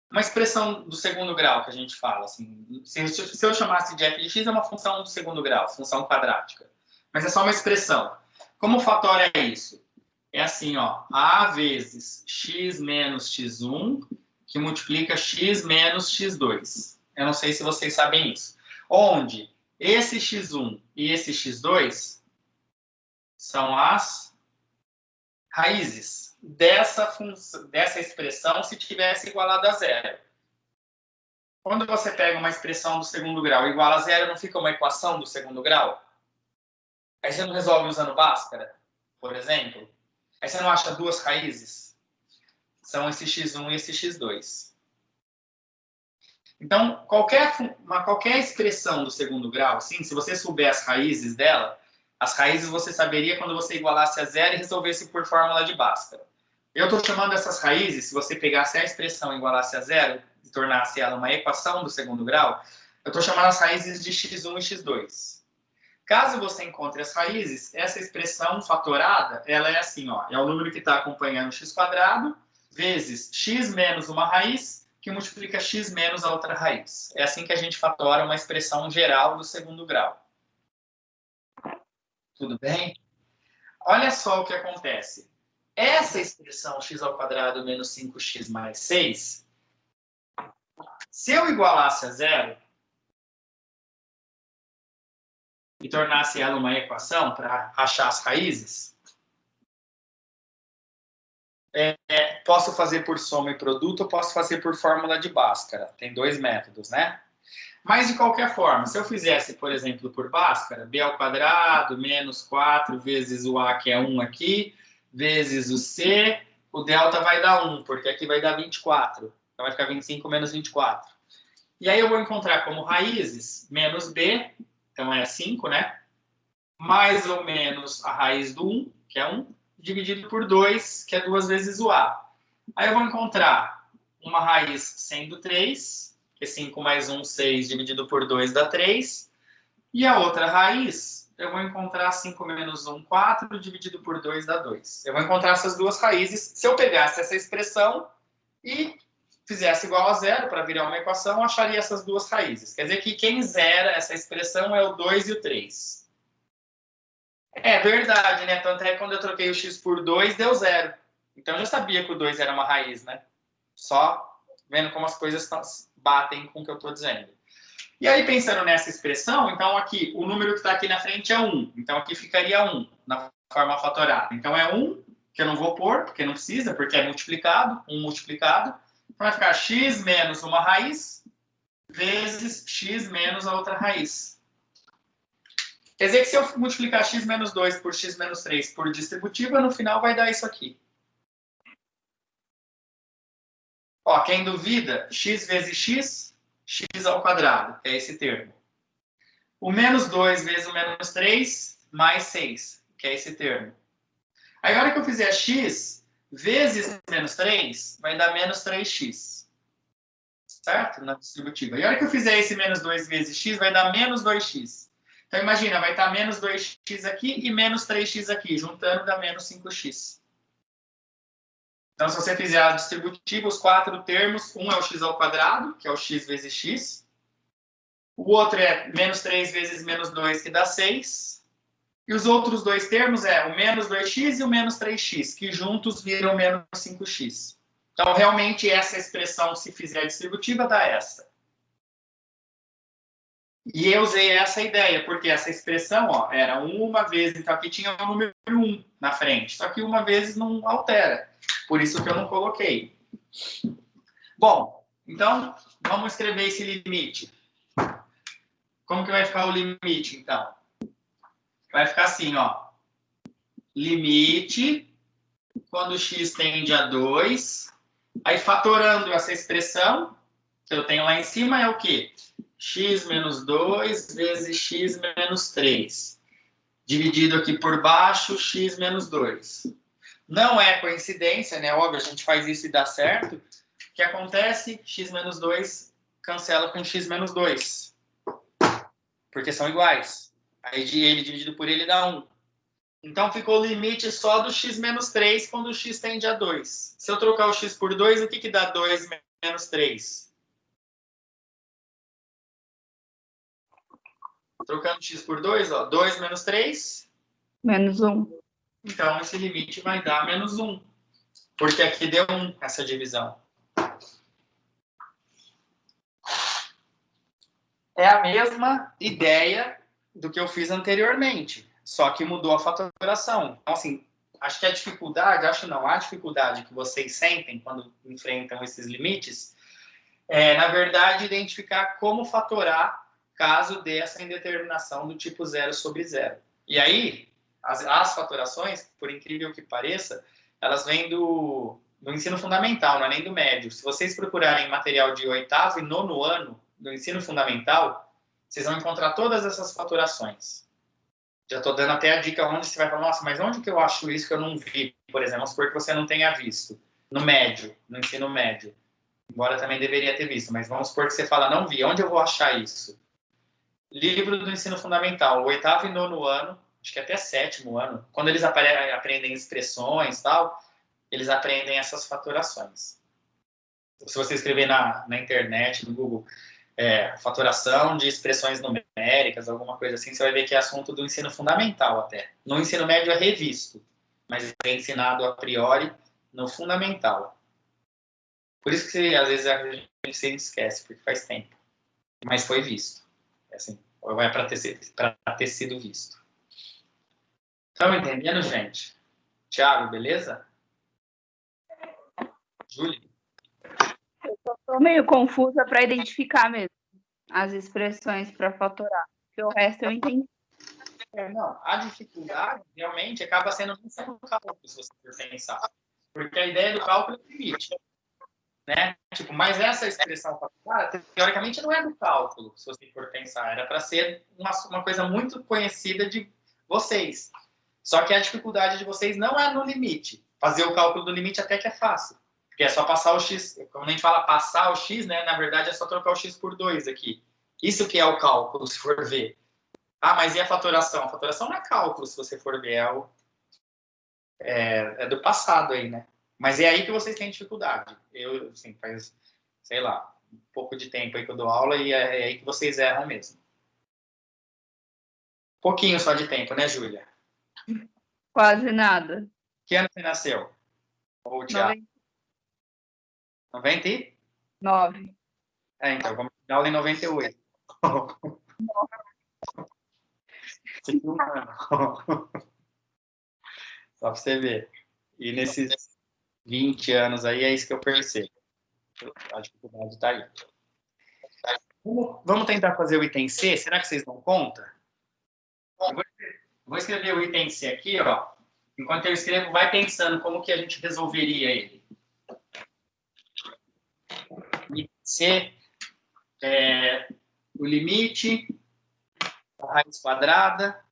Uma expressão do segundo grau que a gente fala. Assim, se eu chamasse de f de x, é uma função do segundo grau, função quadrática. Mas é só uma expressão. Como fatora é isso? É assim, ó, a vezes x menos x1, que multiplica x menos x2. Eu não sei se vocês sabem isso. Onde esse x1 e esse x2 são as raízes dessa expressão se tivesse igualado a zero. Quando você pega uma expressão do segundo grau igual a zero, não fica uma equação do segundo grau? Aí você não resolve usando Bhaskara, por exemplo? Aí você não acha duas raízes? São esse x1 e esse x2. Então, qualquer expressão do segundo grau, assim, se você souber as raízes dela, as raízes você saberia quando você igualasse a zero e resolvesse por fórmula de Bhaskara. Eu estou chamando essas raízes, se você pegasse a expressão e igualasse a zero e tornasse ela uma equação do segundo grau, eu estou chamando as raízes de x1 e x2. Caso você encontre as raízes, essa expressão fatorada, ela é assim, ó, é o número que está acompanhando x² vezes x menos uma raiz, que multiplica x menos a outra raiz. É assim que a gente fatora uma expressão geral do segundo grau. Tudo bem? Olha só o que acontece. Essa expressão x² menos 5x mais 6, se eu igualasse a zero e tornasse ela uma equação para achar as raízes, posso fazer por soma e produto ou posso fazer por fórmula de Bhaskara. Tem 2 métodos, né? Mas, de qualquer forma, se eu fizesse, por exemplo, por Bhaskara, b² menos 4 vezes o a, que é 1 aqui, vezes o c, o delta vai dar 1, porque aqui vai dar 24. Então, vai ficar 25 menos 24. E aí eu vou encontrar como raízes menos b, então é 5, né? Mais ou menos a raiz do 1, que é 1, dividido por 2, que é 2 vezes o a. Aí eu vou encontrar uma raiz sendo 3, que é 5 mais 1, 6, dividido por 2 dá 3. E a outra raiz, eu vou encontrar 5 menos 1, 4, dividido por 2 dá 2. Eu vou encontrar essas duas raízes. Se eu pegasse essa expressão e fizesse igual a zero para virar uma equação, eu acharia essas duas raízes. Quer dizer que quem zera essa expressão é o 2 e o 3. É verdade, né? Tanto é que quando eu troquei o x por 2, deu 0. Então eu já sabia que o 2 era uma raiz, né? Só vendo como as coisas batem com o que eu estou dizendo. E aí, pensando nessa expressão, então aqui, o número que está aqui na frente é 1. Então aqui ficaria 1 na forma fatorada. Então é 1, que eu não vou pôr, porque não precisa, porque é multiplicado, 1 multiplicado. Então vai ficar x menos uma raiz vezes x menos a outra raiz. Quer dizer que se eu multiplicar x menos 2 por x menos 3 por distributiva, no final vai dar isso aqui. Ó, quem duvida, x vezes x, x ao quadrado, que é esse termo. O menos 2 vezes o menos 3, mais 6, que é esse termo. Aí, a hora que eu fizer x vezes menos 3, vai dar menos 3x. Certo? Na distributiva. E a hora que eu fizer esse menos 2 vezes x, vai dar menos 2x. Então, Então, imagina, vai estar menos 2x aqui e menos 3x aqui. Juntando dá menos 5x. Então, se você fizer a distributiva, os 4 termos, um é o x ao quadrado, que é o x vezes x. O outro é menos 3 vezes menos 2, que dá 6. E os outros 2 termos é o menos 2x e o menos 3x, que juntos viram menos 5x. Então, realmente, essa expressão, se fizer a distributiva, dá essa. E eu usei essa ideia, porque essa expressão, ó, era uma vez, então aqui tinha o número 1 na frente, só que uma vez não altera. Por isso que eu não coloquei. Bom, então, vamos escrever esse limite. Como que vai ficar o limite, então? Vai ficar assim, ó. Limite, quando x tende a 2, aí fatorando essa expressão, que eu tenho lá em cima, é o quê? X menos 2 vezes x menos 3. Dividido aqui por baixo, x menos 2. Não é coincidência, né? Óbvio, a gente faz isso e dá certo. O que acontece? X menos 2 cancela com x menos 2. Porque são iguais. Aí ele dividido por ele dá 1. Então ficou o limite só do x menos 3 quando o x tende a 2. Se eu trocar o x por 2, o que dá 2 menos 3? Trocando x por 2, ó, 2 menos 3? Menos 1. Então, esse limite vai dar menos 1. Porque aqui deu 1, essa divisão. É a mesma ideia do que eu fiz anteriormente, só que mudou a fatoração. Então, assim, acho que a dificuldade, a dificuldade que vocês sentem quando enfrentam esses limites é, na verdade, identificar como fatorar caso dê essa indeterminação do tipo 0 sobre 0. E aí, as fatorações, por incrível que pareça, elas vêm do ensino fundamental, não é nem do médio. Se vocês procurarem material de 8º e 9º ano do ensino fundamental, vocês vão encontrar todas essas fatorações. Já estou dando até a dica onde você vai falar, nossa, mas onde que eu acho isso que eu não vi? Por exemplo, vamos supor que você não tenha visto. No médio, no ensino médio. Embora também deveria ter visto, mas vamos supor que você fala, não vi, onde eu vou achar isso? Livro do ensino fundamental, 8º e 9º ano, acho que até 7º ano, quando eles aprendem expressões e tal, eles aprendem essas fatorações. Se você escrever na internet, no Google, fatoração de expressões numéricas, alguma coisa assim, você vai ver que é assunto do ensino fundamental até. No ensino médio é revisto, mas é ensinado a priori no fundamental. Por isso que às vezes a gente se esquece, porque faz tempo. Mas foi visto. Assim, ou é para ter sido visto. Estão entendendo, gente? Thiago, beleza? Júlia? Eu estou meio confusa para identificar mesmo as expressões para fatorar. Porque o resto eu entendi. Não, a dificuldade realmente acaba sendo no cálculo, se você for pensar. Porque a ideia do cálculo é o limite. Né? Tipo, mas essa expressão fatorada, teoricamente, não é do cálculo, se você for pensar. Era para ser uma coisa muito conhecida de vocês. Só que a dificuldade de vocês não é no limite. Fazer o cálculo do limite até que é fácil. Porque é só passar o x. Quando a gente fala passar o x, né, na verdade é só trocar o x por 2 aqui. Isso que é o cálculo, se for ver. Ah, mas e a fatoração? A fatoração não é cálculo, se você for ver. É do passado aí, né? Mas é aí que vocês têm dificuldade. Eu, assim, faz, sei lá, um pouco de tempo aí que eu dou aula e é aí que vocês erram mesmo. Pouquinho só de tempo, né, Júlia? Quase nada. Que ano você nasceu? Ou Thiago? 90? 9. Então, vamos dar aula em 98. Só pra você ver. E nesses 20 anos aí, é isso que eu percebo. A dificuldade está aí. Vamos tentar fazer o item C? Será que vocês dão conta? Vou escrever o item C aqui, ó. Enquanto eu escrevo, vai pensando como que a gente resolveria ele. Item C é o limite da raiz quadrada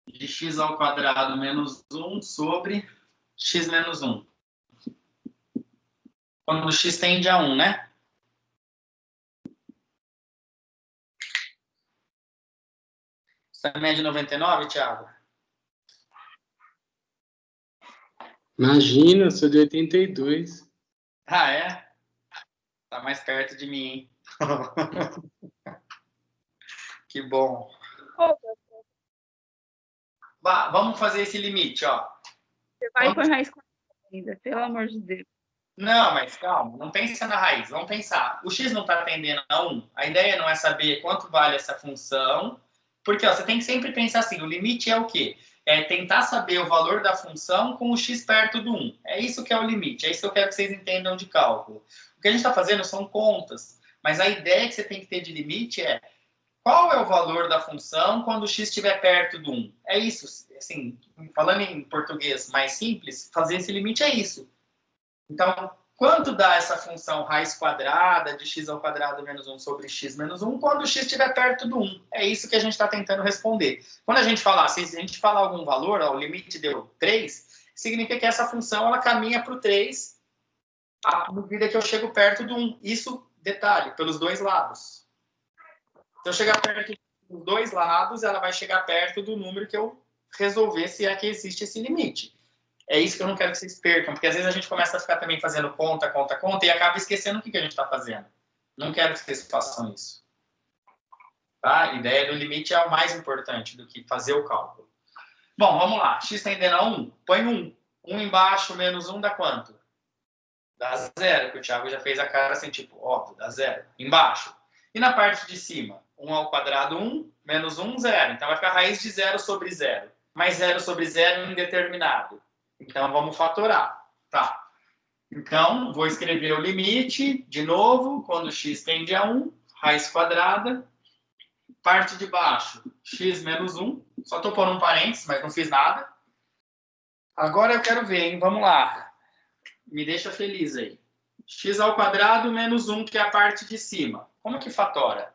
de x ao quadrado menos 1 sobre x menos 1. Quando x tende a 1, né? Você mede 99, Thiago? Imagina, eu sou de 82. Ah, é? Tá mais perto de mim, hein? Que bom. Vamos fazer esse limite, ó. Você vai por raiz quadrada ainda, pelo amor de Deus. Não, mas calma, não pensa na raiz. Vamos pensar. O x não está tendendo a 1. A ideia não é saber quanto vale essa função, porque ó, você tem que sempre pensar assim, o limite é o quê? É tentar saber o valor da função com o x perto do 1. É isso que é o limite, é isso que eu quero que vocês entendam de cálculo. O que a gente está fazendo são contas, mas a ideia que você tem que ter de limite é qual é o valor da função quando o x estiver perto do 1. É isso, assim, falando em português mais simples, fazer esse limite é isso. Então, quanto dá essa função raiz quadrada de x ao quadrado menos 1 sobre x menos 1 quando o x estiver perto do 1? É isso que a gente está tentando responder. Quando a gente falar, se a gente falar algum valor, ó, o limite deu 3, significa que essa função ela caminha para o 3 à medida que eu chego perto do 1. Isso, detalhe, pelos dois lados. Se eu chegar perto dos dois lados, ela vai chegar perto do número que eu resolver, se é que existe esse limite. É isso que eu não quero que vocês percam, porque às vezes a gente começa a ficar também fazendo conta, e acaba esquecendo o que a gente está fazendo. Não quero que vocês façam isso. Tá? A ideia do limite é o mais importante do que fazer o cálculo. Bom, vamos lá. X tendendo a 1, põe 1. 1 embaixo menos 1 dá quanto? Dá 0, que o Thiago já fez a cara assim, tipo, óbvio, dá 0. Embaixo. E na parte de cima? 1 ao quadrado, 1, menos 1, 0. Então vai ficar raiz de 0 sobre 0. Mais 0 sobre 0 indeterminado. Então, vamos fatorar. Tá. Então, vou escrever o limite, de novo, quando x tende a 1, raiz quadrada, parte de baixo, x menos 1, só estou pondo um parênteses, mas não fiz nada. Agora eu quero ver, hein? Vamos lá. Me deixa feliz aí. X ao quadrado menos 1, que é a parte de cima. Como que fatora?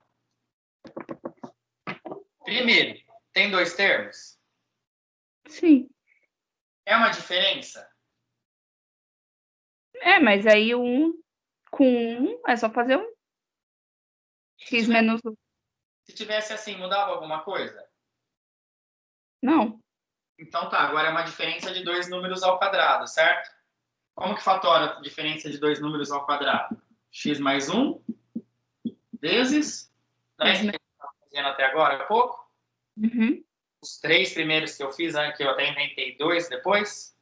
Primeiro, tem dois termos? Sim. É uma diferença? É, mas aí com 1 é só fazer um. X menos 1. Se tivesse assim, mudava alguma coisa? Não. Então tá, agora é uma diferença de dois números ao quadrado, certo? Como que fatora a diferença de dois números ao quadrado? X mais 1 vezes... Não é isso que a gente estava fazendo até agora, há pouco? Uhum. Os três primeiros que eu fiz, que eu até inventei dois depois.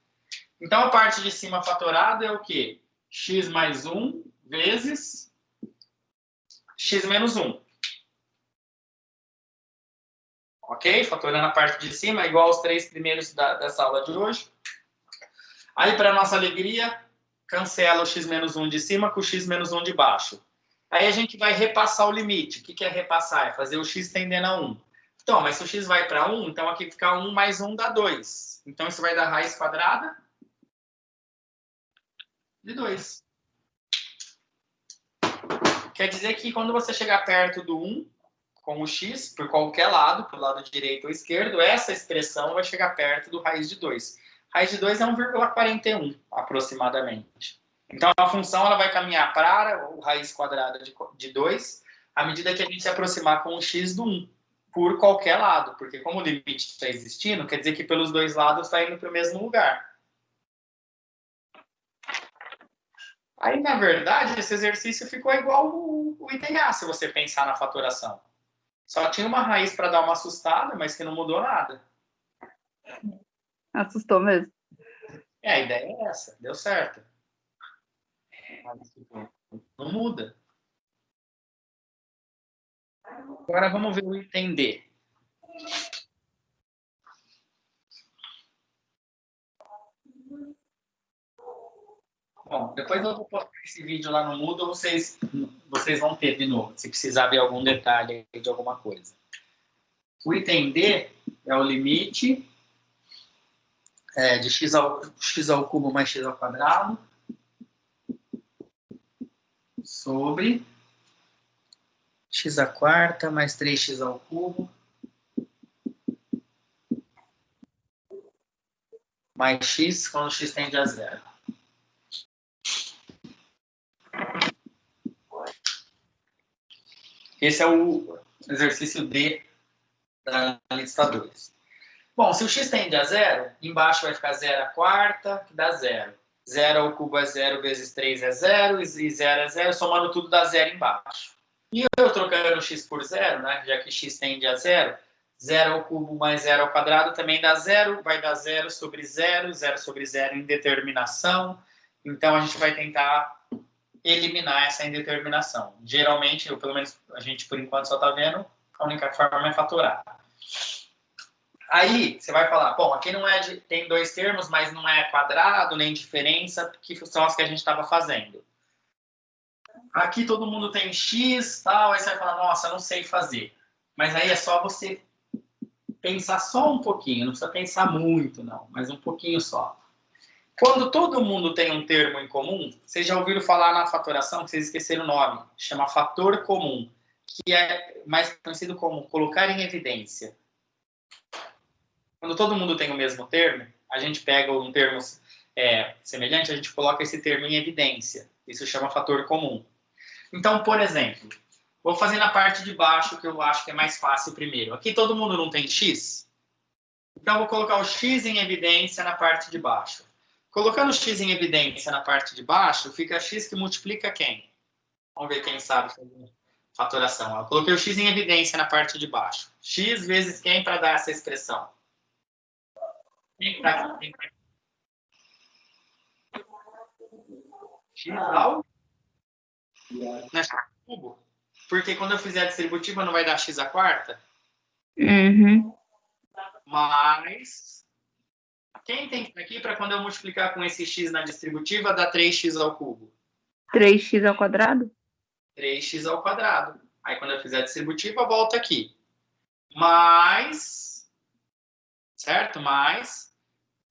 Então, a parte de cima fatorada é o quê? X mais 1 vezes x menos 1. Ok? Fatorando a parte de cima, igual aos três primeiros dessa aula de hoje. Aí, para nossa alegria, cancela o x menos 1 de cima com o x menos 1 de baixo. Aí a gente vai repassar o limite. O que é repassar? É fazer o x tendendo a 1. Então, mas se o x vai para 1, então aqui fica 1 mais 1 dá 2. Então, isso vai dar raiz quadrada de 2. Quer dizer que quando você chegar perto do 1, com o x, por qualquer lado, para o lado direito ou esquerdo, essa expressão vai chegar perto do raiz de 2. Raiz de 2 é 1,41, aproximadamente. Então, a função ela vai caminhar para o raiz quadrada de 2 à medida que a gente se aproximar com o x do 1, por qualquer lado. Porque como o limite está existindo, quer dizer que pelos dois lados está indo para o mesmo lugar. Aí, na verdade, esse exercício ficou igual o item A, se você pensar na fatoração. Só tinha uma raiz para dar uma assustada, mas que não mudou nada. Assustou mesmo. A ideia é essa, deu certo. Não muda. Agora vamos ver o item D. Bom, depois eu vou postar esse vídeo lá no Moodle, vocês vão ter de novo, se precisar ver algum detalhe de alguma coisa. O item D é o limite de x ao cubo mais x ao quadrado sobre x à quarta mais 3x ao cubo mais x quando x tende a 0. Esse é o exercício D da lista 2. Bom, se o x tende a zero, embaixo vai ficar 0 à quarta, que dá 0. 0 ao cubo é 0 vezes 3 é 0, e 0 é 0, somando tudo dá 0 embaixo. E eu trocando x por 0, né, já que x tende a 0, 0 ao cubo mais 0 ao quadrado também dá 0, vai dar 0 sobre 0, 0 sobre 0 indeterminação. Então, a gente vai tentar eliminar essa indeterminação. Geralmente, ou pelo menos a gente por enquanto só está vendo, a única forma é fatorar. Aí, você vai falar, bom, aqui não é tem dois termos, mas não é quadrado, nem diferença, que são as que a gente estava fazendo. Aqui todo mundo tem x, tal, aí você vai falar, nossa, não sei fazer. Mas aí é só você pensar só um pouquinho, não precisa pensar muito, não, mas um pouquinho só. Quando todo mundo tem um termo em comum, vocês já ouviram falar na fatoração, que vocês esqueceram o nome, chama fator comum, que é mais conhecido como colocar em evidência. Quando todo mundo tem o mesmo termo, a gente pega um termo semelhante, a gente coloca esse termo em evidência. Isso chama fator comum. Então, por exemplo, vou fazer na parte de baixo, que eu acho que é mais fácil primeiro. Aqui todo mundo não tem x? Então, vou colocar o x em evidência na parte de baixo. Colocando o x em evidência na parte de baixo, fica x que multiplica quem? Vamos ver quem sabe fazer fatoração. Eu coloquei o x em evidência na parte de baixo. X vezes quem para dar essa expressão? Quem está aqui? X ao cubo. Porque quando eu fizer a distributiva não vai dar x à quarta? Uhum. Mas quem tem que aqui para quando eu multiplicar com esse x na distributiva dá 3x ao cubo? 3x ao quadrado? 3x ao quadrado. Aí quando eu fizer a distributiva, volta aqui. Mais, certo? Mais,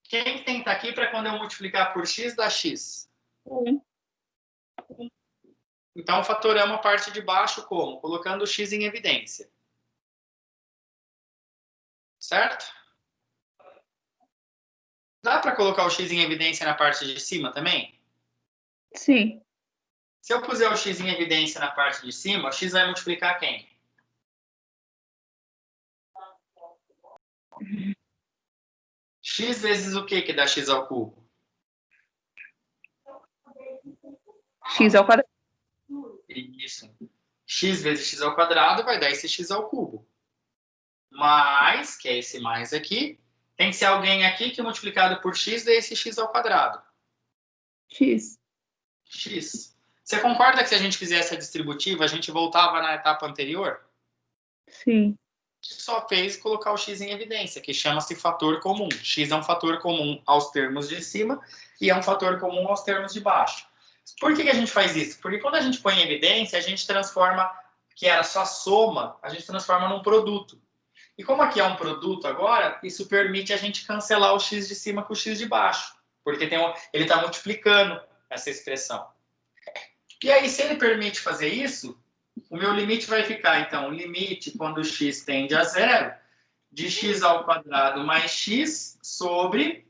quem tem que estar aqui para quando eu multiplicar por x dá x? 1. Então, fatoramos a parte de baixo como? Colocando o x em evidência. Certo? Dá para colocar o x em evidência na parte de cima também? Sim. Se eu puser o x em evidência na parte de cima, o x vai multiplicar quem? X vezes o que dá x ao cubo? X ao quadrado. Isso. X vezes x ao quadrado vai dar esse x ao cubo. Mais, que é esse mais aqui, tem que ser alguém aqui que multiplicado por x dê esse x ao quadrado. X. X. Você concorda que se a gente fizesse a distributiva, a gente voltava na etapa anterior? Sim. Só fez colocar o x em evidência, que chama-se fator comum. X é um fator comum aos termos de cima e é um fator comum aos termos de baixo. Por que a gente faz isso? Porque quando a gente põe em evidência, a gente transforma, que era só soma, a gente transforma num produto. E como aqui é um produto agora, isso permite a gente cancelar o x de cima com o x de baixo, porque ele está multiplicando essa expressão. E aí, se ele permite fazer isso, o meu limite vai ficar, então, o limite quando x tende a zero, de x ao quadrado mais x sobre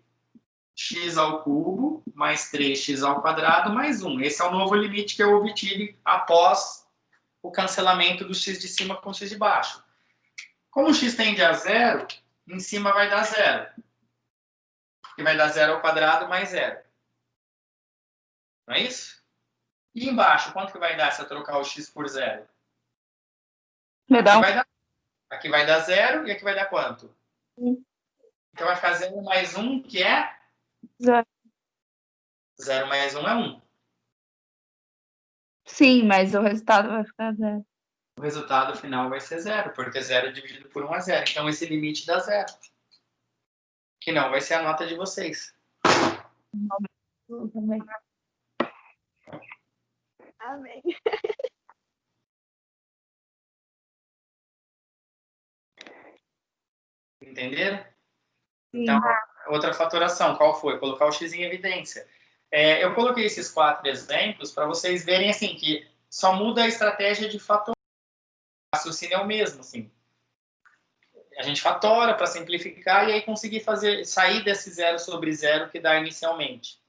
x ao cubo mais 3x ao quadrado mais 1. Esse é o novo limite que eu obtive após o cancelamento do x de cima com o x de baixo. Como o x tende a zero, em cima vai dar zero. E vai dar zero ao quadrado mais zero. Não é isso? E embaixo, quanto que vai dar se eu trocar o x por zero? Aqui vai dar zero e aqui vai dar quanto? 1. Então vai ficar 0 mais 1, que é? 0. 0 mais 1 é 1. Sim, mas o resultado vai ficar 0. O resultado final vai ser 0, porque 0 dividido por 1 é 0. Então esse limite dá 0. Que não vai ser a nota de vocês. Também. Amém. Entenderam? Sim. Então, outra fatoração, qual foi? Colocar o x em evidência. Eu coloquei esses 4 exemplos para vocês verem assim, que só muda a estratégia de fatorar. O raciocínio é o mesmo. Assim. A gente fatora para simplificar e aí conseguir sair desse 0 sobre 0 que dá inicialmente.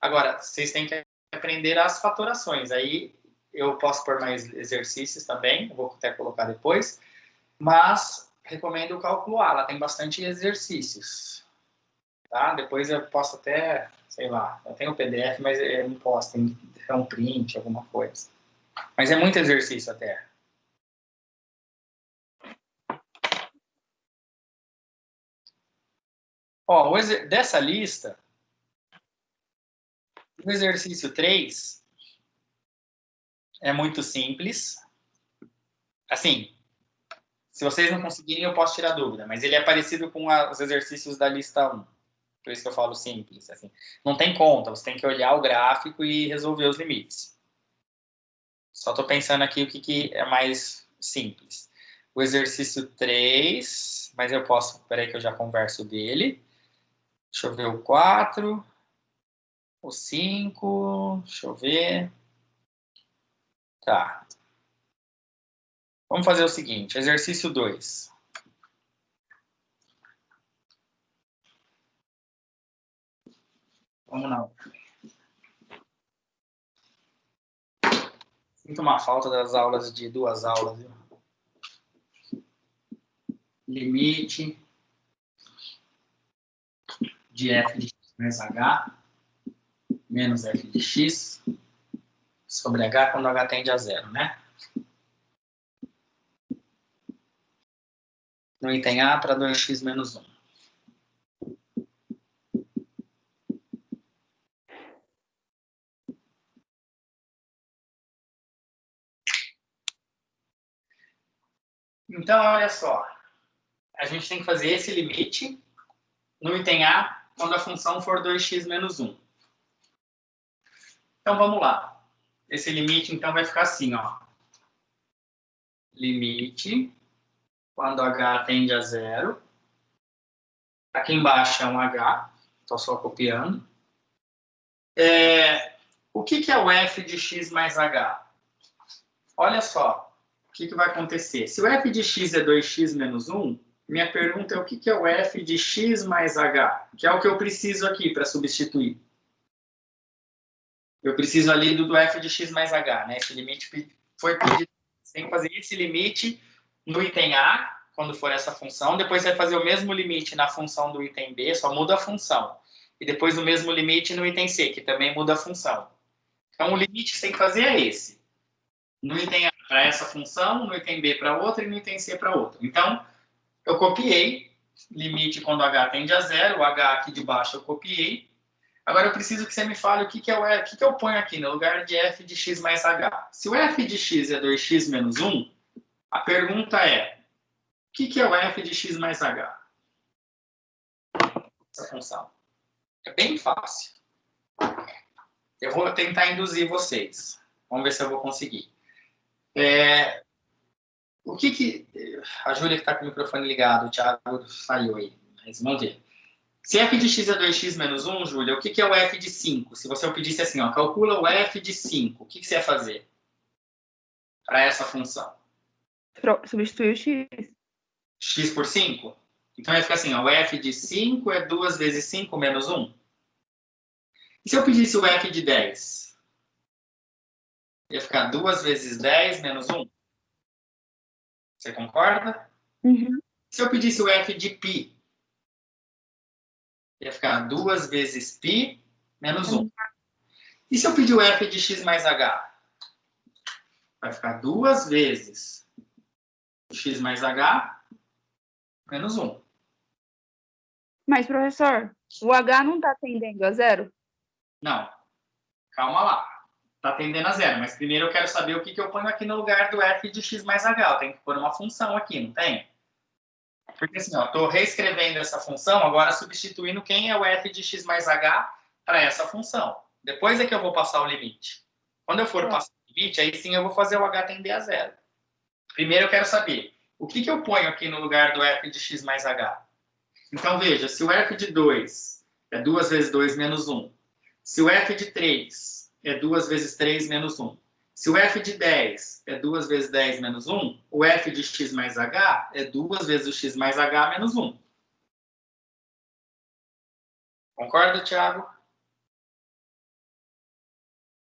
Agora, vocês têm que aprender as fatorações. Aí eu posso pôr mais exercícios também, eu vou até colocar depois. Mas recomendo calcular, ela tem bastante exercícios. Tá? Depois eu posso até, sei lá, eu tenho o PDF, mas eu não posso, tem que ter um print, alguma coisa. Mas é muito exercício até. Ó, dessa lista, o exercício 3 é muito simples. Assim, se vocês não conseguirem, eu posso tirar dúvida, mas ele é parecido com os exercícios da lista 1. Por isso que eu falo simples. Assim. Não tem conta, você tem que olhar o gráfico e resolver os limites. Só estou pensando aqui o que é mais simples. O exercício 3, mas eu posso... Peraí que eu já converso dele. Deixa eu ver o 4. O 5. Deixa eu ver. Tá. Vamos fazer o seguinte. Exercício 2. Vamos lá. Sinto uma falta das aulas de 2 aulas, viu? Limite de f de x mais h menos f de x sobre h quando h tende a 0, né? No item A para 2x menos 1. Então, olha só. A gente tem que fazer esse limite no item A quando a função for 2x menos 1. Então, vamos lá. Esse limite, então, vai ficar assim, ó. Limite quando h tende a 0. Aqui embaixo é um h. Estou só copiando. O que é o f de x mais h? Olha só. O que vai acontecer? Se o f de x é 2x menos 1, minha pergunta é o que é o f de x mais h? Que é o que eu preciso aqui para substituir. Eu preciso ali do f de x mais h, né? Esse limite foi pedido. Você tem que fazer esse limite no item A, quando for essa função. Depois você vai fazer o mesmo limite na função do item B, só muda a função. E depois o mesmo limite no item C, que também muda a função. Então, o limite que você tem que fazer é esse. No item A para essa função, no item B para outra e no item C para outra. Então, eu copiei. Limite quando h tende a 0. O h aqui de baixo eu copiei. Agora eu preciso que você me fale o que é o f, o que eu ponho aqui no lugar de f de x mais h. Se o f de x é 2x menos 1, a pergunta é, o que é o f de x mais h? Essa função. É bem fácil. Eu vou tentar induzir vocês. Vamos ver se eu vou conseguir. O que... A Júlia que está com o microfone ligado, o Thiago falhou aí. Mas vamos ver. Se f de x é 2x menos 1, Júlia, o que é o f de 5? Se você eu pedisse assim, ó, calcula o f de 5, o que você ia fazer para essa função? Substituir o x. X por 5? Então ia ficar assim, ó, o f de 5 é 2 vezes 5 menos 1. E se eu pedisse o f de 10? Ia ficar 2 vezes 10 menos 1. Você concorda? Uhum. Se eu pedisse o f de π? Ia ficar 2 vezes π menos 1. E se eu pedir o f de x mais h? Vai ficar 2 vezes x mais h menos 1. Mas, professor, o h não está tendendo a 0? Não. Calma lá. Está tendendo a 0. Mas primeiro eu quero saber o que eu ponho aqui no lugar do f de x mais h. Eu tenho que pôr uma função aqui, não tem? Porque assim, estou reescrevendo essa função, agora substituindo quem é o f de x mais h para essa função. Depois é que eu vou passar o limite. Quando eu for passar o limite, aí sim eu vou fazer o h tender a 0. Primeiro eu quero saber o que eu ponho aqui no lugar do f de x mais h. Então veja, se o f de 2 é 2 vezes 2 menos 1, se o f de 3 é 2 vezes 3 menos 1, se o f de 10 é 2 vezes 10 menos 1, o f de x mais h é 2 vezes o x mais h menos 1. Concorda, Thiago?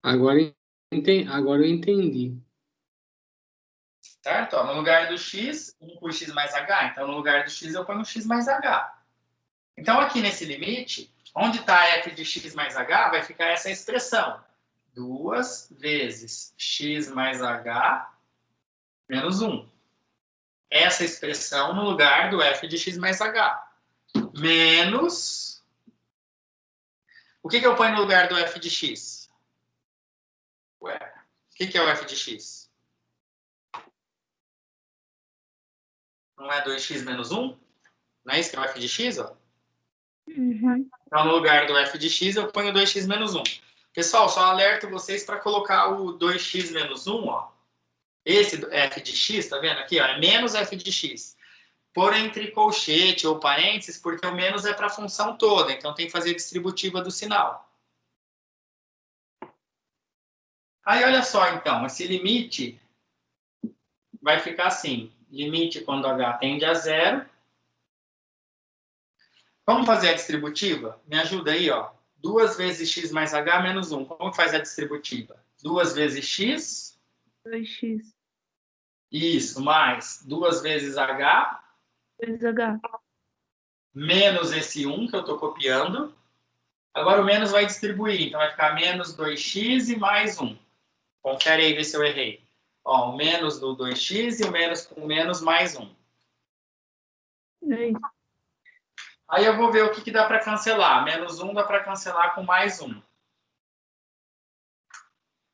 Agora eu entendi. Certo? Ó, no lugar do x, 1 por x mais h. Então, no lugar do x, eu ponho x mais h. Então, aqui nesse limite, onde está f de x mais h, vai ficar essa expressão. 2 vezes x mais h menos 1. Essa expressão no lugar do f de x mais h. Menos... O que eu ponho no lugar do f de x? Ué, o que é o f de x? Não é 2x menos 1? Não é isso que é o f de x? Ó? Uhum. Então, no lugar do f de x, eu ponho 2x menos 1. Pessoal, só alerto vocês para colocar o 2x menos 1, ó. Esse f de x, tá vendo aqui, ó, é menos f de x. Por entre colchete ou parênteses, porque o menos é para a função toda, então tem que fazer distributiva do sinal. Aí, olha só, então, esse limite vai ficar assim. Limite quando h tende a 0. Vamos fazer a distributiva? Me ajuda aí, ó. 2 vezes x mais h menos 1. Como faz a distributiva? 2 vezes x. 2x. Isso, mais 2 vezes h. 2h. Menos esse 1 que eu estou copiando. Agora o menos vai distribuir. Então vai ficar menos 2x e mais 1. Confere aí, vê se eu errei. Ó, o menos do 2x e o menos com menos mais 1. Aí eu vou ver o que dá para cancelar. Menos 1 dá para cancelar com mais 1. O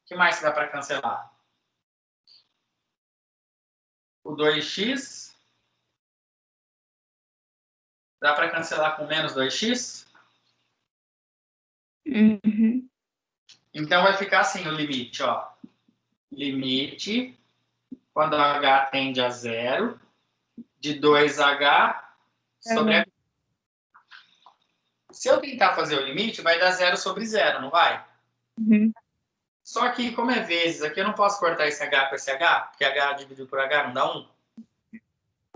que mais dá para cancelar? O 2x dá para cancelar com menos 2x? Uhum. Então vai ficar assim o limite, ó. Limite, quando h tende a 0, de 2h sobre h. Se eu tentar fazer o limite, vai dar 0 sobre 0, não vai? Uhum. Só que, como é vezes, aqui eu não posso cortar esse h com esse h, porque h dividido por h não dá 1.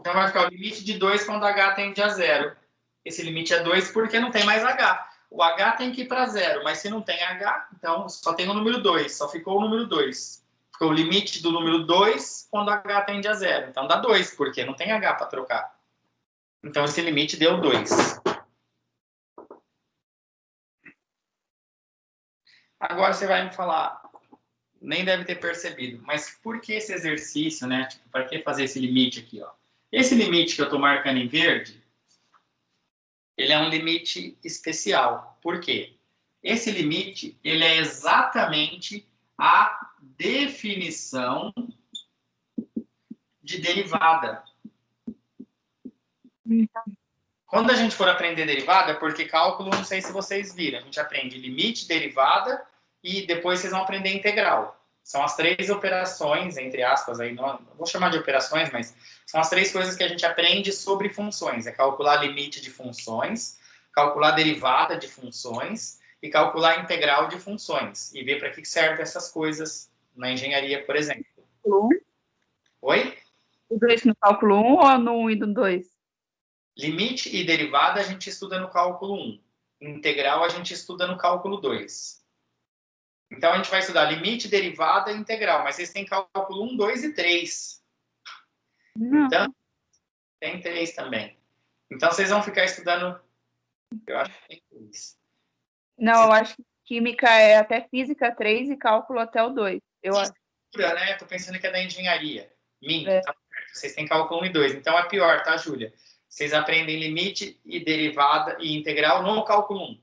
Então vai ficar o limite de 2 quando h tende a 0. Esse limite é 2 porque não tem mais h. O h tem que ir para 0, mas se não tem h, então só tem o número 2, só ficou o número 2. Ficou o limite do número 2 quando h tende a 0. Então dá 2, porque não tem h para trocar. Então esse limite deu 2. Agora você vai me falar, nem deve ter percebido, mas por que esse exercício, né? Tipo, para que fazer esse limite aqui, ó? Esse limite que eu estou marcando em verde, ele é um limite especial. Por quê? Esse limite, ele é exatamente a definição de derivada. Quando a gente for aprender derivada, porque cálculo, não sei se vocês viram, a gente aprende limite, derivada e depois vocês vão aprender integral. São as 3 operações, entre aspas, aí não vou chamar de operações, mas são as 3 coisas que a gente aprende sobre funções. É calcular limite de funções, calcular derivada de funções e calcular integral de funções. E ver para que servem essas coisas na engenharia, por exemplo. Oi? O 2 no cálculo 1 ou no 1 e no 2? Limite e derivada a gente estuda no cálculo 1. Integral a gente estuda no cálculo 2. Então a gente vai estudar limite, derivada e integral. Mas vocês têm cálculo 1, 2 e 3. Não. Então, tem 3 também. Então vocês vão ficar estudando... Eu acho que tem 3. Não, eu acho que química é até física 3 e cálculo até o 2. Eu acho. Né? Tô pensando que é da engenharia. Tá certo. Vocês têm cálculo 1 e 2. Então é pior, tá, Júlia? Vocês aprendem limite e derivada e integral no cálculo 1.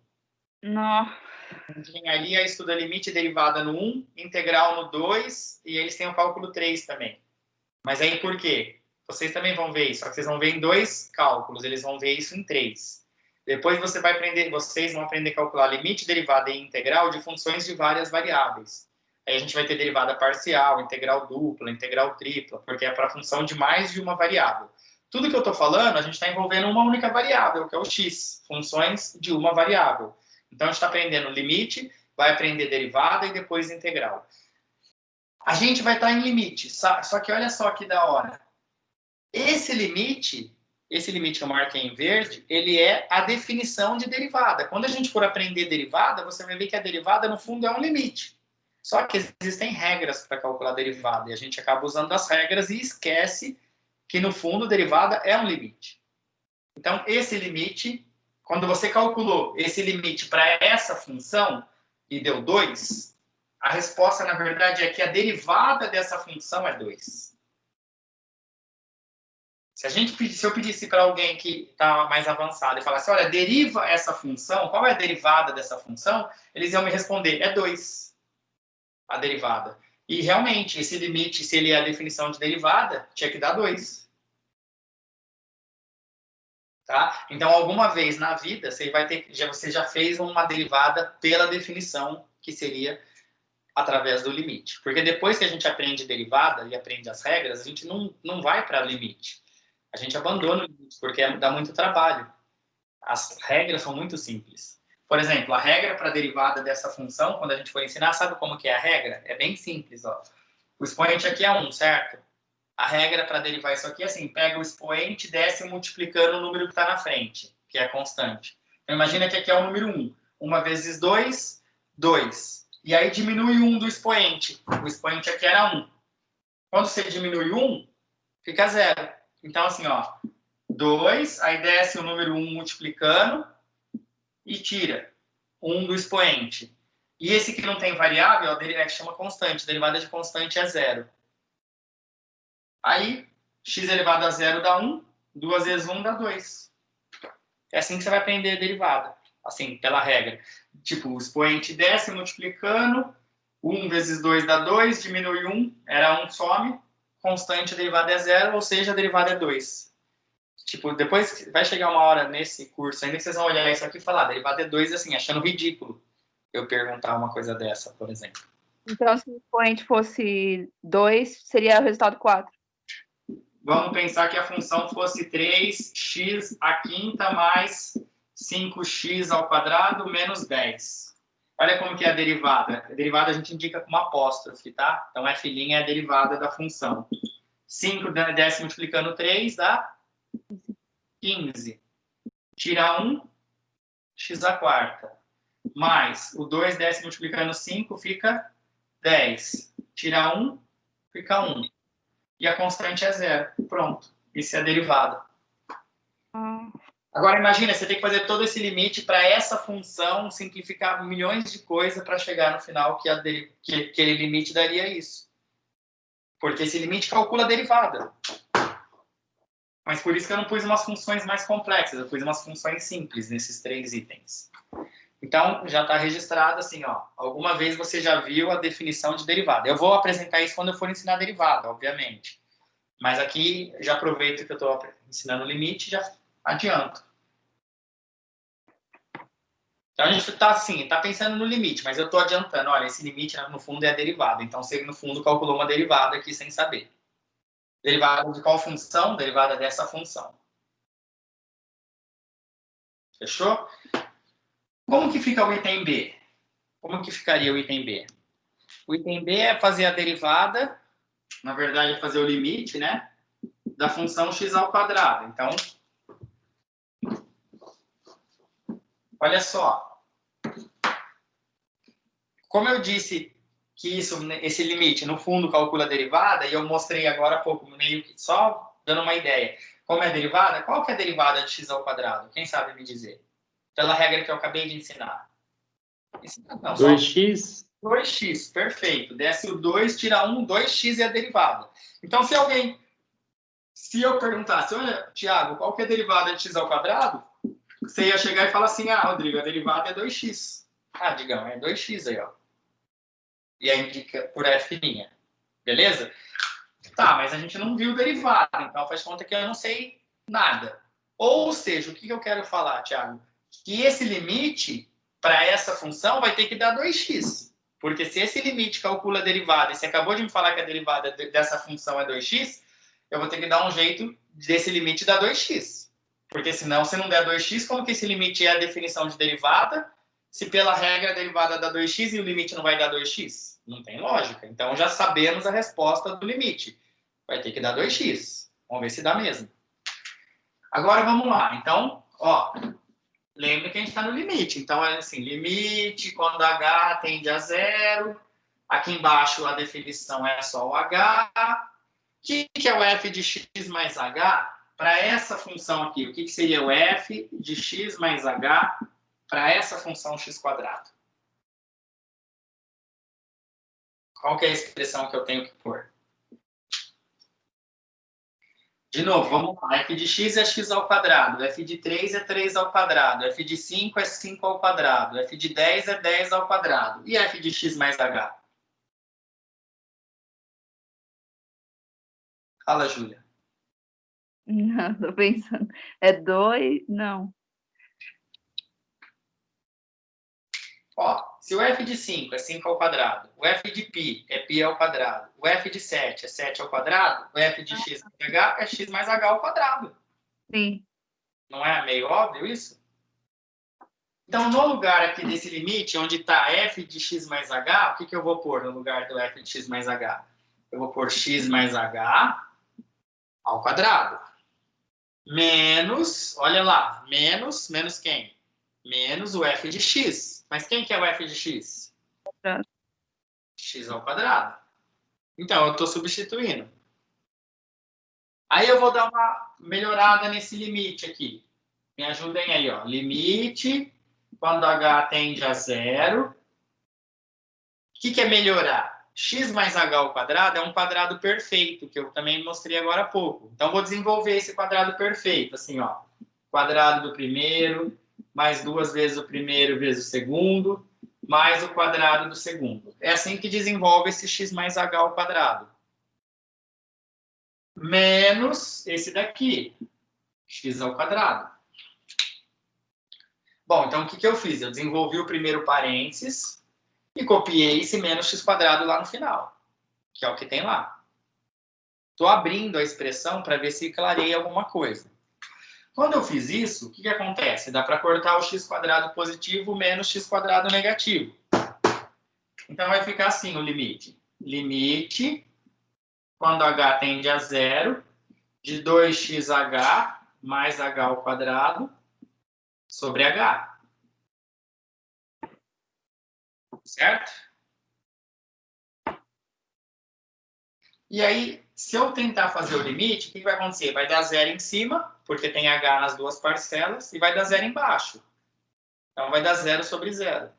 Não. Engenharia estuda limite e derivada no 1, integral no 2, e eles têm o cálculo 3 também. Mas aí por quê? Vocês também vão ver isso, só que vocês vão ver em 2 cálculos, eles vão ver isso em 3. Depois vocês vão aprender a calcular limite, derivada e integral de funções de várias variáveis. Aí a gente vai ter derivada parcial, integral dupla, integral tripla, porque é para função de mais de uma variável. Tudo que eu estou falando, a gente está envolvendo uma única variável, que é o x, funções de uma variável. Então, a gente está aprendendo limite, vai aprender derivada e depois integral. A gente vai estar em limite, só que olha só que da hora. Esse limite que eu marquei em verde, ele é a definição de derivada. Quando a gente for aprender derivada, você vai ver que a derivada, no fundo, é um limite. Só que existem regras para calcular a derivada, e a gente acaba usando as regras e esquece que, no fundo, derivada é um limite. Então, esse limite, quando você calculou esse limite para essa função e deu 2, a resposta, na verdade, é que a derivada dessa função é 2. Se eu pedisse para alguém que está mais avançado e falasse, olha, deriva essa função, qual é a derivada dessa função? Eles iam me responder, é 2, a derivada. E, realmente, esse limite, se ele é a definição de derivada, tinha que dar 2. Tá? Então, alguma vez na vida, você já fez uma derivada pela definição, que seria através do limite. Porque depois que a gente aprende derivada e aprende as regras, a gente não vai para limite. A gente abandona o limite, porque dá muito trabalho. As regras são muito simples. Por exemplo, a regra para a derivada dessa função, quando a gente for ensinar, sabe como que é a regra? É bem simples. Ó. O expoente aqui é 1, certo? A regra para derivar isso aqui é assim, pega o expoente e desce multiplicando o número que está na frente, que é constante. Então, imagina que aqui é o número 1. 1 vezes 2, 2. E aí diminui 1 do expoente. O expoente aqui era 1. Quando você diminui 1, fica 0. Então, assim, ó, 2, aí desce o número 1 multiplicando e tira 1 do expoente. E esse que não tem variável, ó, chama constante. A derivada de constante é 0. Aí, x elevado a 0 dá 1, 2 vezes 1 dá 2. É assim que você vai aprender a derivada, assim, pela regra. Tipo, o expoente desce multiplicando, 1 vezes 2 dá 2, diminui 1, era 1, some, constante, a derivada é 0, ou seja, a derivada é 2. Tipo, depois vai chegar uma hora nesse curso ainda que vocês vão olhar isso aqui e falar, a derivada é 2, assim, achando ridículo eu perguntar uma coisa dessa, por exemplo. Então, se o expoente fosse 2, seria o resultado 4. Vamos pensar que a função fosse 3x à quinta mais 5x ao quadrado menos 10. Olha como que é a derivada. A derivada a gente indica com uma apóstrofe, tá? Então, f' é a derivada da função. 5 desce multiplicando 3 dá 15. Tira 1, x à quarta. Mais o 2 desce multiplicando 5 fica 10. Tira 1, fica 1. E a constante é 0. Pronto. Isso é a derivada. Agora, imagina, você tem que fazer todo esse limite para essa função simplificar milhões de coisas para chegar no final que aquele limite daria isso. Porque esse limite calcula a derivada. Mas por isso que eu não pus umas funções mais complexas, eu pus umas funções simples nesses 3 itens. Então, já está registrado assim, ó. Alguma vez você já viu a definição de derivada. Eu vou apresentar isso quando eu for ensinar derivada, obviamente. Mas aqui, já aproveito que eu estou ensinando o limite e já adianto. Então, a gente está assim, está pensando no limite, mas eu estou adiantando. Olha, esse limite, no fundo, é a derivada. Então, você, no fundo, calculou uma derivada aqui sem saber. Derivada de qual função? Derivada dessa função. Fechou? Como que fica o item B? Como que ficaria o item B? O item B é fazer a derivada, na verdade é fazer o limite, né? Da função x ao quadrado. Então, olha só. Como eu disse que esse limite, no fundo, calcula a derivada, e eu mostrei agora há pouco, meio que só dando uma ideia. Como é a derivada? Qual que é a derivada de x ao quadrado? Quem sabe me dizer? Pela regra que eu acabei de ensinar. Não, 2x. 2x, perfeito. Desce o 2, tira 1, 2x é a derivada. Então, se eu perguntasse, olha, Tiago, qual que é a derivada de x ao quadrado? Você ia chegar e falar assim, ah, Rodrigo, a derivada é 2x. Ah, Digão, é 2x aí, ó. E aí indica por f'. Beleza? Tá, mas a gente não viu derivada, então faz conta que eu não sei nada. Ou seja, o que eu quero falar, Tiago? Que esse limite para essa função vai ter que dar 2x. Porque se esse limite calcula a derivada, e você acabou de me falar que a derivada dessa função é 2x, eu vou ter que dar um jeito desse limite dar 2x. Porque senão, se não der 2x, como que esse limite é a definição de derivada? Se pela regra a derivada dá 2x e o limite não vai dar 2x? Não tem lógica. Então, já sabemos a resposta do limite. Vai ter que dar 2x. Vamos ver se dá mesmo. Agora, vamos lá. Então, ó, lembra que a gente está no limite. Então, é assim, limite, quando h tende a 0, Aqui embaixo a definição é só o h. O que é o f de x mais h? Para essa função aqui, o que seria o f de x mais h para essa função x²? Qual que é a expressão que eu tenho que pôr? De novo, vamos lá. F de x é x², f de 3 é 3², f de 5 é 5², f de 10 é 10². E f de x mais h? Fala, Júlia. Não, tô pensando. É 2? Não. Ó, se o f de 5 é 5², o f de π é π², o f de 7 é 7², o f de x mais h é x mais h². Sim. Não é meio óbvio isso? Então, no lugar aqui desse limite, onde está f de x mais h, o que eu vou pôr no lugar do f de x mais h? Eu vou pôr x mais h ao quadrado. Menos, olha lá, menos quem? Menos o f de x. Mas quem que é o f de x? X ao quadrado. Então, eu estou substituindo. Aí eu vou dar uma melhorada nesse limite aqui. Me ajudem aí, ó. Limite, quando h tende a 0. O que é melhorar? X mais h ao quadrado é um quadrado perfeito, que eu também mostrei agora há pouco. Então, vou desenvolver esse quadrado perfeito. Assim, ó. Quadrado do primeiro, mais 2 vezes o primeiro vezes o segundo, mais o quadrado do segundo. É assim que desenvolve esse x mais h ao quadrado. Menos esse daqui, x ao quadrado. Bom, então o que eu fiz? Eu desenvolvi o primeiro parênteses e copiei esse menos x² lá no final, que é o que tem lá. Estou abrindo a expressão para ver se clareia alguma coisa. Quando eu fiz isso, o que acontece? Dá para cortar o x² positivo menos x² negativo. Então vai ficar assim o limite. Limite, quando h tende a 0, de 2xh mais h ao quadrado sobre h. Certo? E aí, se eu tentar fazer o limite, o que vai acontecer? Vai dar 0 em cima, porque tem h nas duas parcelas, e vai dar 0 embaixo. Então, vai dar 0 sobre 0.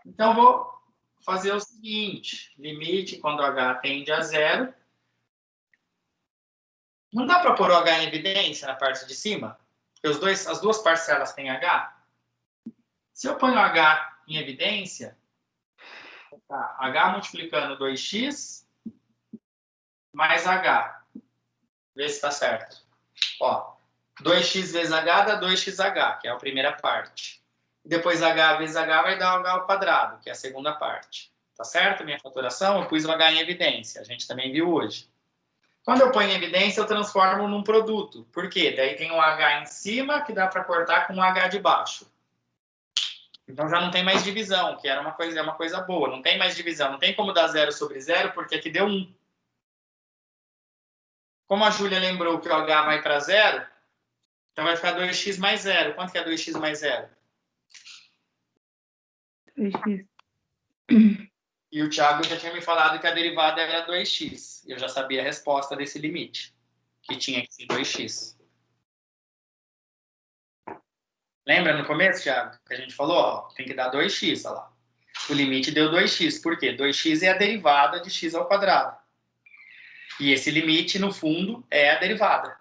Então, vou fazer o seguinte. Limite, quando h tende a 0. Não dá para pôr o h em evidência na parte de cima? Porque as duas parcelas têm h. Se eu ponho h em evidência, tá, h multiplicando 2x mais h. Vê se está certo. Ó, 2x vezes h dá 2xh, que é a primeira parte. Depois h vezes h vai dar h ao quadrado, que é a segunda parte. Tá certo? Minha faturação, eu pus o h em evidência. A gente também viu hoje. Quando eu ponho em evidência, eu transformo num produto. Por quê? Daí tem um h em cima, que dá para cortar com um h de baixo. Então já não tem mais divisão, que era uma coisa boa. Não tem mais divisão. Não tem como dar 0 sobre 0, porque aqui deu 1. Como a Júlia lembrou que o h vai para 0, então vai ficar 2x mais 0. Quanto que é 2x mais 0? 2x. E o Thiago já tinha me falado que a derivada era 2x. Eu já sabia a resposta desse limite, que tinha que ser 2x. Lembra no começo, Thiago, que a gente falou? Ó, tem que dar 2x, olha lá. O limite deu 2x. Por quê? 2x é a derivada de x ao quadrado. E esse limite, no fundo, é a derivada.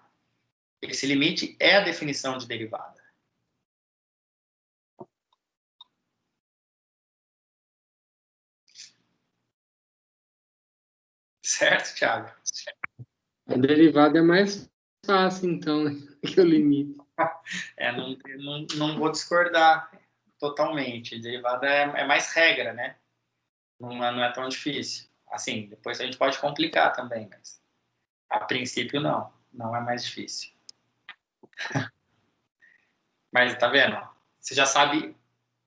Esse limite é a definição de derivada. Certo, Thiago? A derivada é mais fácil, então, que o limite. Não vou discordar totalmente. A derivada é mais regra, né? Não é tão difícil. Assim, depois a gente pode complicar também, mas a princípio não. Não é mais difícil. Mas tá vendo? Você já sabe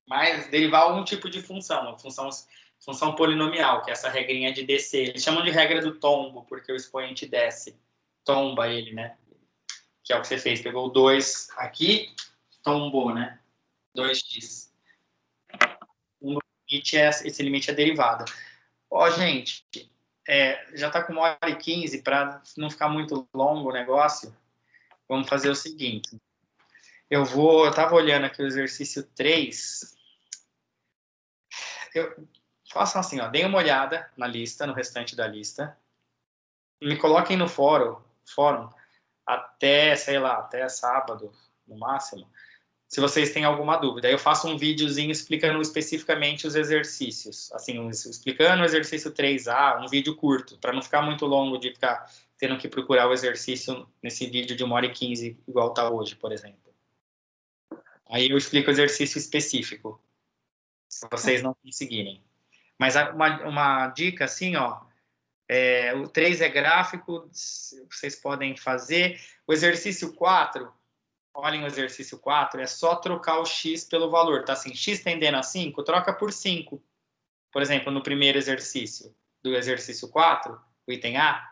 mais derivar algum tipo de função, função polinomial, que é essa regrinha de descer. Eles chamam de regra do tombo, porque o expoente desce. Tomba ele, né? Que é o que você fez. Pegou o 2 aqui, tombou, né? 2x. 1 esse limite é derivada. Ó, gente, já está com 1h15, para não ficar muito longo o negócio, vamos fazer o seguinte. Eu estava olhando aqui o exercício 3. Façam assim, ó, deem uma olhada na lista, no restante da lista. Me coloquem no fórum até, sei lá, até sábado, no máximo, se vocês têm alguma dúvida. Aí eu faço um videozinho explicando especificamente os exercícios. Assim, explicando o exercício 3A, um vídeo curto, para não ficar muito longo de ficar tendo que procurar o exercício nesse vídeo de 1h15, igual está hoje, por exemplo. Aí eu explico o exercício específico, se vocês não conseguirem. Mas uma dica, assim, ó, o 3 é gráfico, vocês podem fazer. O exercício 4, olhem o exercício 4, é só trocar o x pelo valor, tá assim, x tendendo a 5, troca por 5. Por exemplo, no primeiro exercício, do exercício 4, o item A,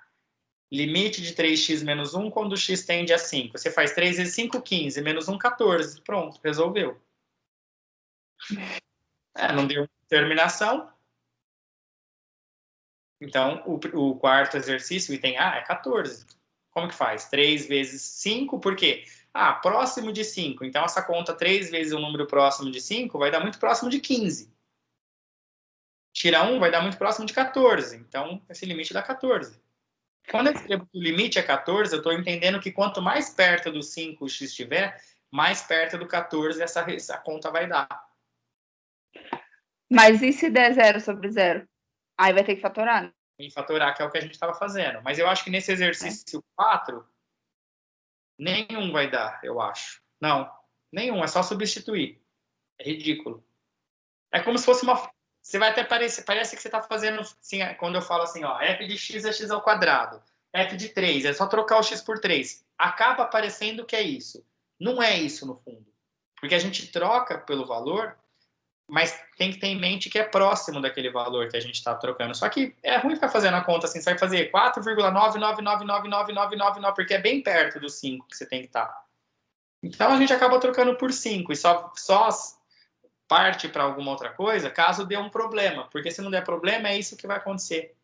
limite de 3x menos 1 quando x tende a 5. Você faz 3 vezes 5, 15, menos 1, 14. Pronto, resolveu. Não deu terminação. Então, o quarto exercício, o item A, é 14. Como que faz? 3 vezes 5, por quê? Próximo de 5. Então, essa conta 3 vezes um número próximo de 5 vai dar muito próximo de 15. Tira 1 vai dar muito próximo de 14. Então, esse limite dá 14. Quando eu escrevo que o limite é 14, eu estou entendendo que quanto mais perto do 5 o x estiver, mais perto do 14 essa conta vai dar. Mas e se der 0 sobre 0? Aí vai ter que fatorar, né? Em fatorar, que é o que a gente estava fazendo. Mas eu acho que nesse exercício 4, nenhum vai dar, eu acho. Não, nenhum, é só substituir. É ridículo. É como se fosse uma... Você vai até parece que você está fazendo, assim, quando eu falo assim, ó, f de x é x ao quadrado, f de 3, é só trocar o x por 3. Acaba parecendo que é isso. Não é isso, no fundo. Porque a gente troca pelo valor, mas tem que ter em mente que é próximo daquele valor que a gente está trocando. Só que é ruim ficar fazendo a conta assim, você vai fazer 4,99999999, porque é bem perto do 5 que você tem que estar. Então a gente acaba trocando por 5 e só parte para alguma outra coisa caso dê um problema, porque se não der problema é isso que vai acontecer.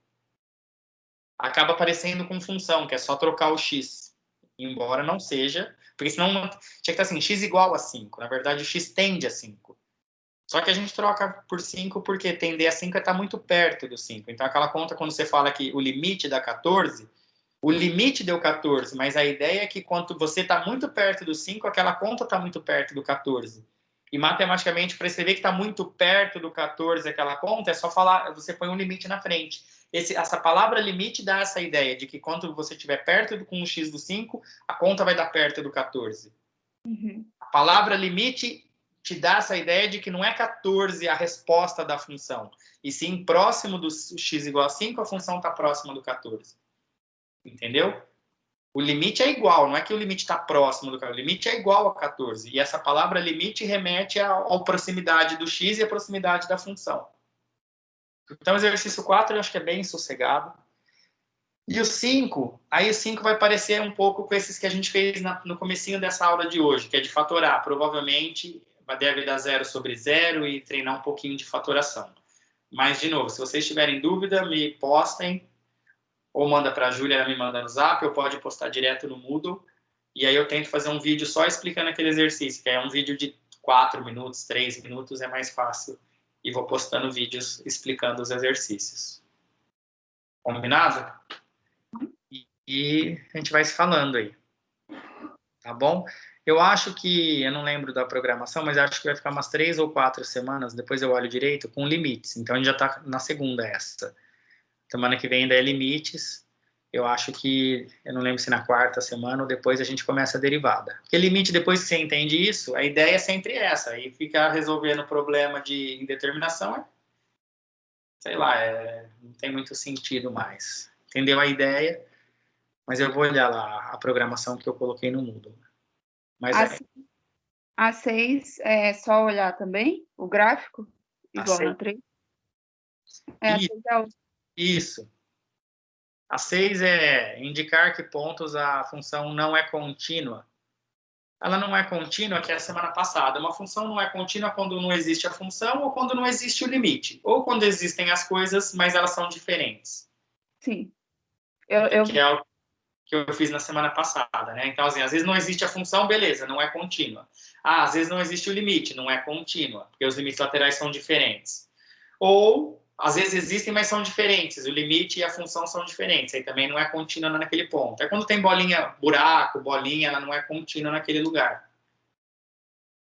Acaba aparecendo com função, que é só trocar o x, embora não seja, porque senão tinha que estar assim, x igual a 5, na verdade o x tende a 5. Só que a gente troca por 5 porque tender a 5 é estar muito perto do 5. Então, aquela conta, quando você fala que o limite dá 14, o limite deu 14, mas a ideia é que quando você está muito perto do 5, aquela conta está muito perto do 14. E, matematicamente, para escrever que está muito perto do 14 aquela conta, é só falar, você põe um limite na frente. Essa palavra limite dá essa ideia de que quando você estiver perto com o x do 5, a conta vai dar perto do 14. Uhum. A palavra limite te dá essa ideia de que não é 14 a resposta da função, e sim próximo do x igual a 5, a função está próxima do 14. Entendeu? O limite é igual, não é que o limite está próximo do 14, o limite é igual a 14. E essa palavra limite remete à proximidade do x e à proximidade da função. Então, o exercício 4 eu acho que é bem sossegado. E o 5, aí o 5 vai parecer um pouco com esses que a gente fez no comecinho dessa aula de hoje, que é de fatorar. Provavelmente deve dar 0 sobre 0 e treinar um pouquinho de fatoração. Mas, de novo, se vocês tiverem dúvida, me postem, ou manda para a Júlia, ela me manda no Zap, ou pode postar direto no Moodle, e aí eu tento fazer um vídeo só explicando aquele exercício, que é um vídeo de 4 minutos, 3 minutos, é mais fácil, e vou postando vídeos explicando os exercícios. Combinado? E a gente vai se falando aí. Tá bom? Eu acho que, eu não lembro da programação, mas acho que vai ficar umas 3 ou 4 semanas, depois eu olho direito, com limites. Então, a gente já está na segunda essa. Semana que vem ainda é limites. Eu acho que, eu não lembro se na quarta semana ou depois a gente começa a derivada. Porque limite, depois que você entende isso, a ideia é sempre essa. Aí ficar resolvendo o problema de indeterminação, sei lá, não tem muito sentido mais. Entendeu a ideia? Mas eu vou olhar lá a programação que eu coloquei no Moodle. Mas A 6 é só olhar também o gráfico, igual na 3? A 6 é isso. A 6 é indicar que pontos a função não é contínua. ela não é contínua, que é a semana passada. Uma função não é contínua quando não existe a função ou quando não existe o limite. Ou quando existem as coisas, mas elas são diferentes. Sim. Que é o que eu fiz na semana passada, né? Então, assim, às vezes não existe a função, beleza, não é contínua. Às vezes não existe o limite, não é contínua, porque os limites laterais são diferentes. Ou, às vezes existem, mas são diferentes. O limite e a função são diferentes. Aí também não é contínua naquele ponto. É quando tem bolinha, buraco, bolinha, ela não é contínua naquele lugar.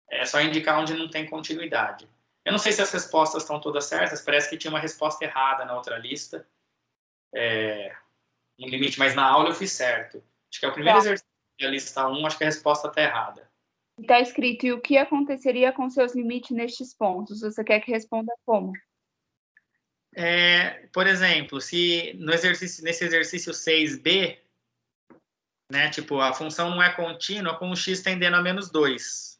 É só indicar onde não tem continuidade. Eu não sei se as respostas estão todas certas. Parece que tinha uma resposta errada na outra lista. Um limite, mas na aula eu fiz certo. Acho que é o primeiro exercício da lista 1, acho que a resposta está errada. Está escrito, e o que aconteceria com seus limites nestes pontos? Você quer que responda como? Por exemplo, se nesse exercício 6b, né, tipo, a função não é contínua com o x tendendo a menos 2,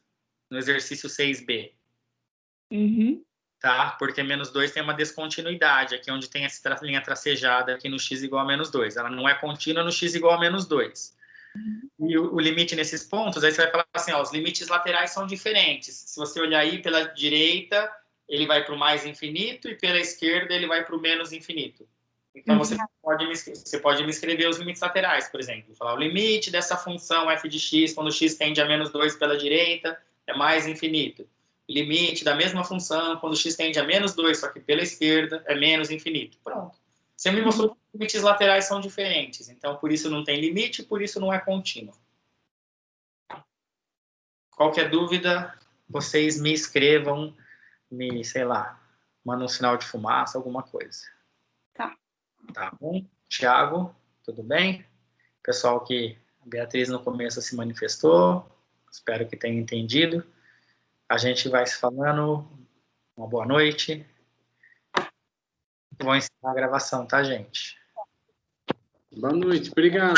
no exercício 6b. Uhum. Tá? Porque menos 2 tem uma descontinuidade, aqui onde tem essa linha tracejada aqui no x igual a menos 2. Ela não é contínua no x igual a menos 2. E o limite nesses pontos, aí você vai falar assim, ó, os limites laterais são diferentes. Se você olhar aí pela direita, ele vai para o mais infinito e pela esquerda ele vai para o menos infinito. Então você pode me escrever os limites laterais, por exemplo. Falar o limite dessa função f de x, quando x tende a menos 2 pela direita, é mais infinito. Limite da mesma função, quando x tende a menos 2, só que pela esquerda, é menos infinito. Pronto. Você me mostrou que os limites laterais são diferentes. Então, por isso não tem limite, por isso não é contínuo. Qualquer dúvida, vocês me escrevam, sei lá, mandam um sinal de fumaça, alguma coisa. Tá. Tá bom? Thiago, tudo bem? Pessoal que a Beatriz no começo se manifestou, espero que tenha entendido. A gente vai se falando. Uma boa noite. Vou encerrar a gravação, tá, gente? Boa noite, obrigado.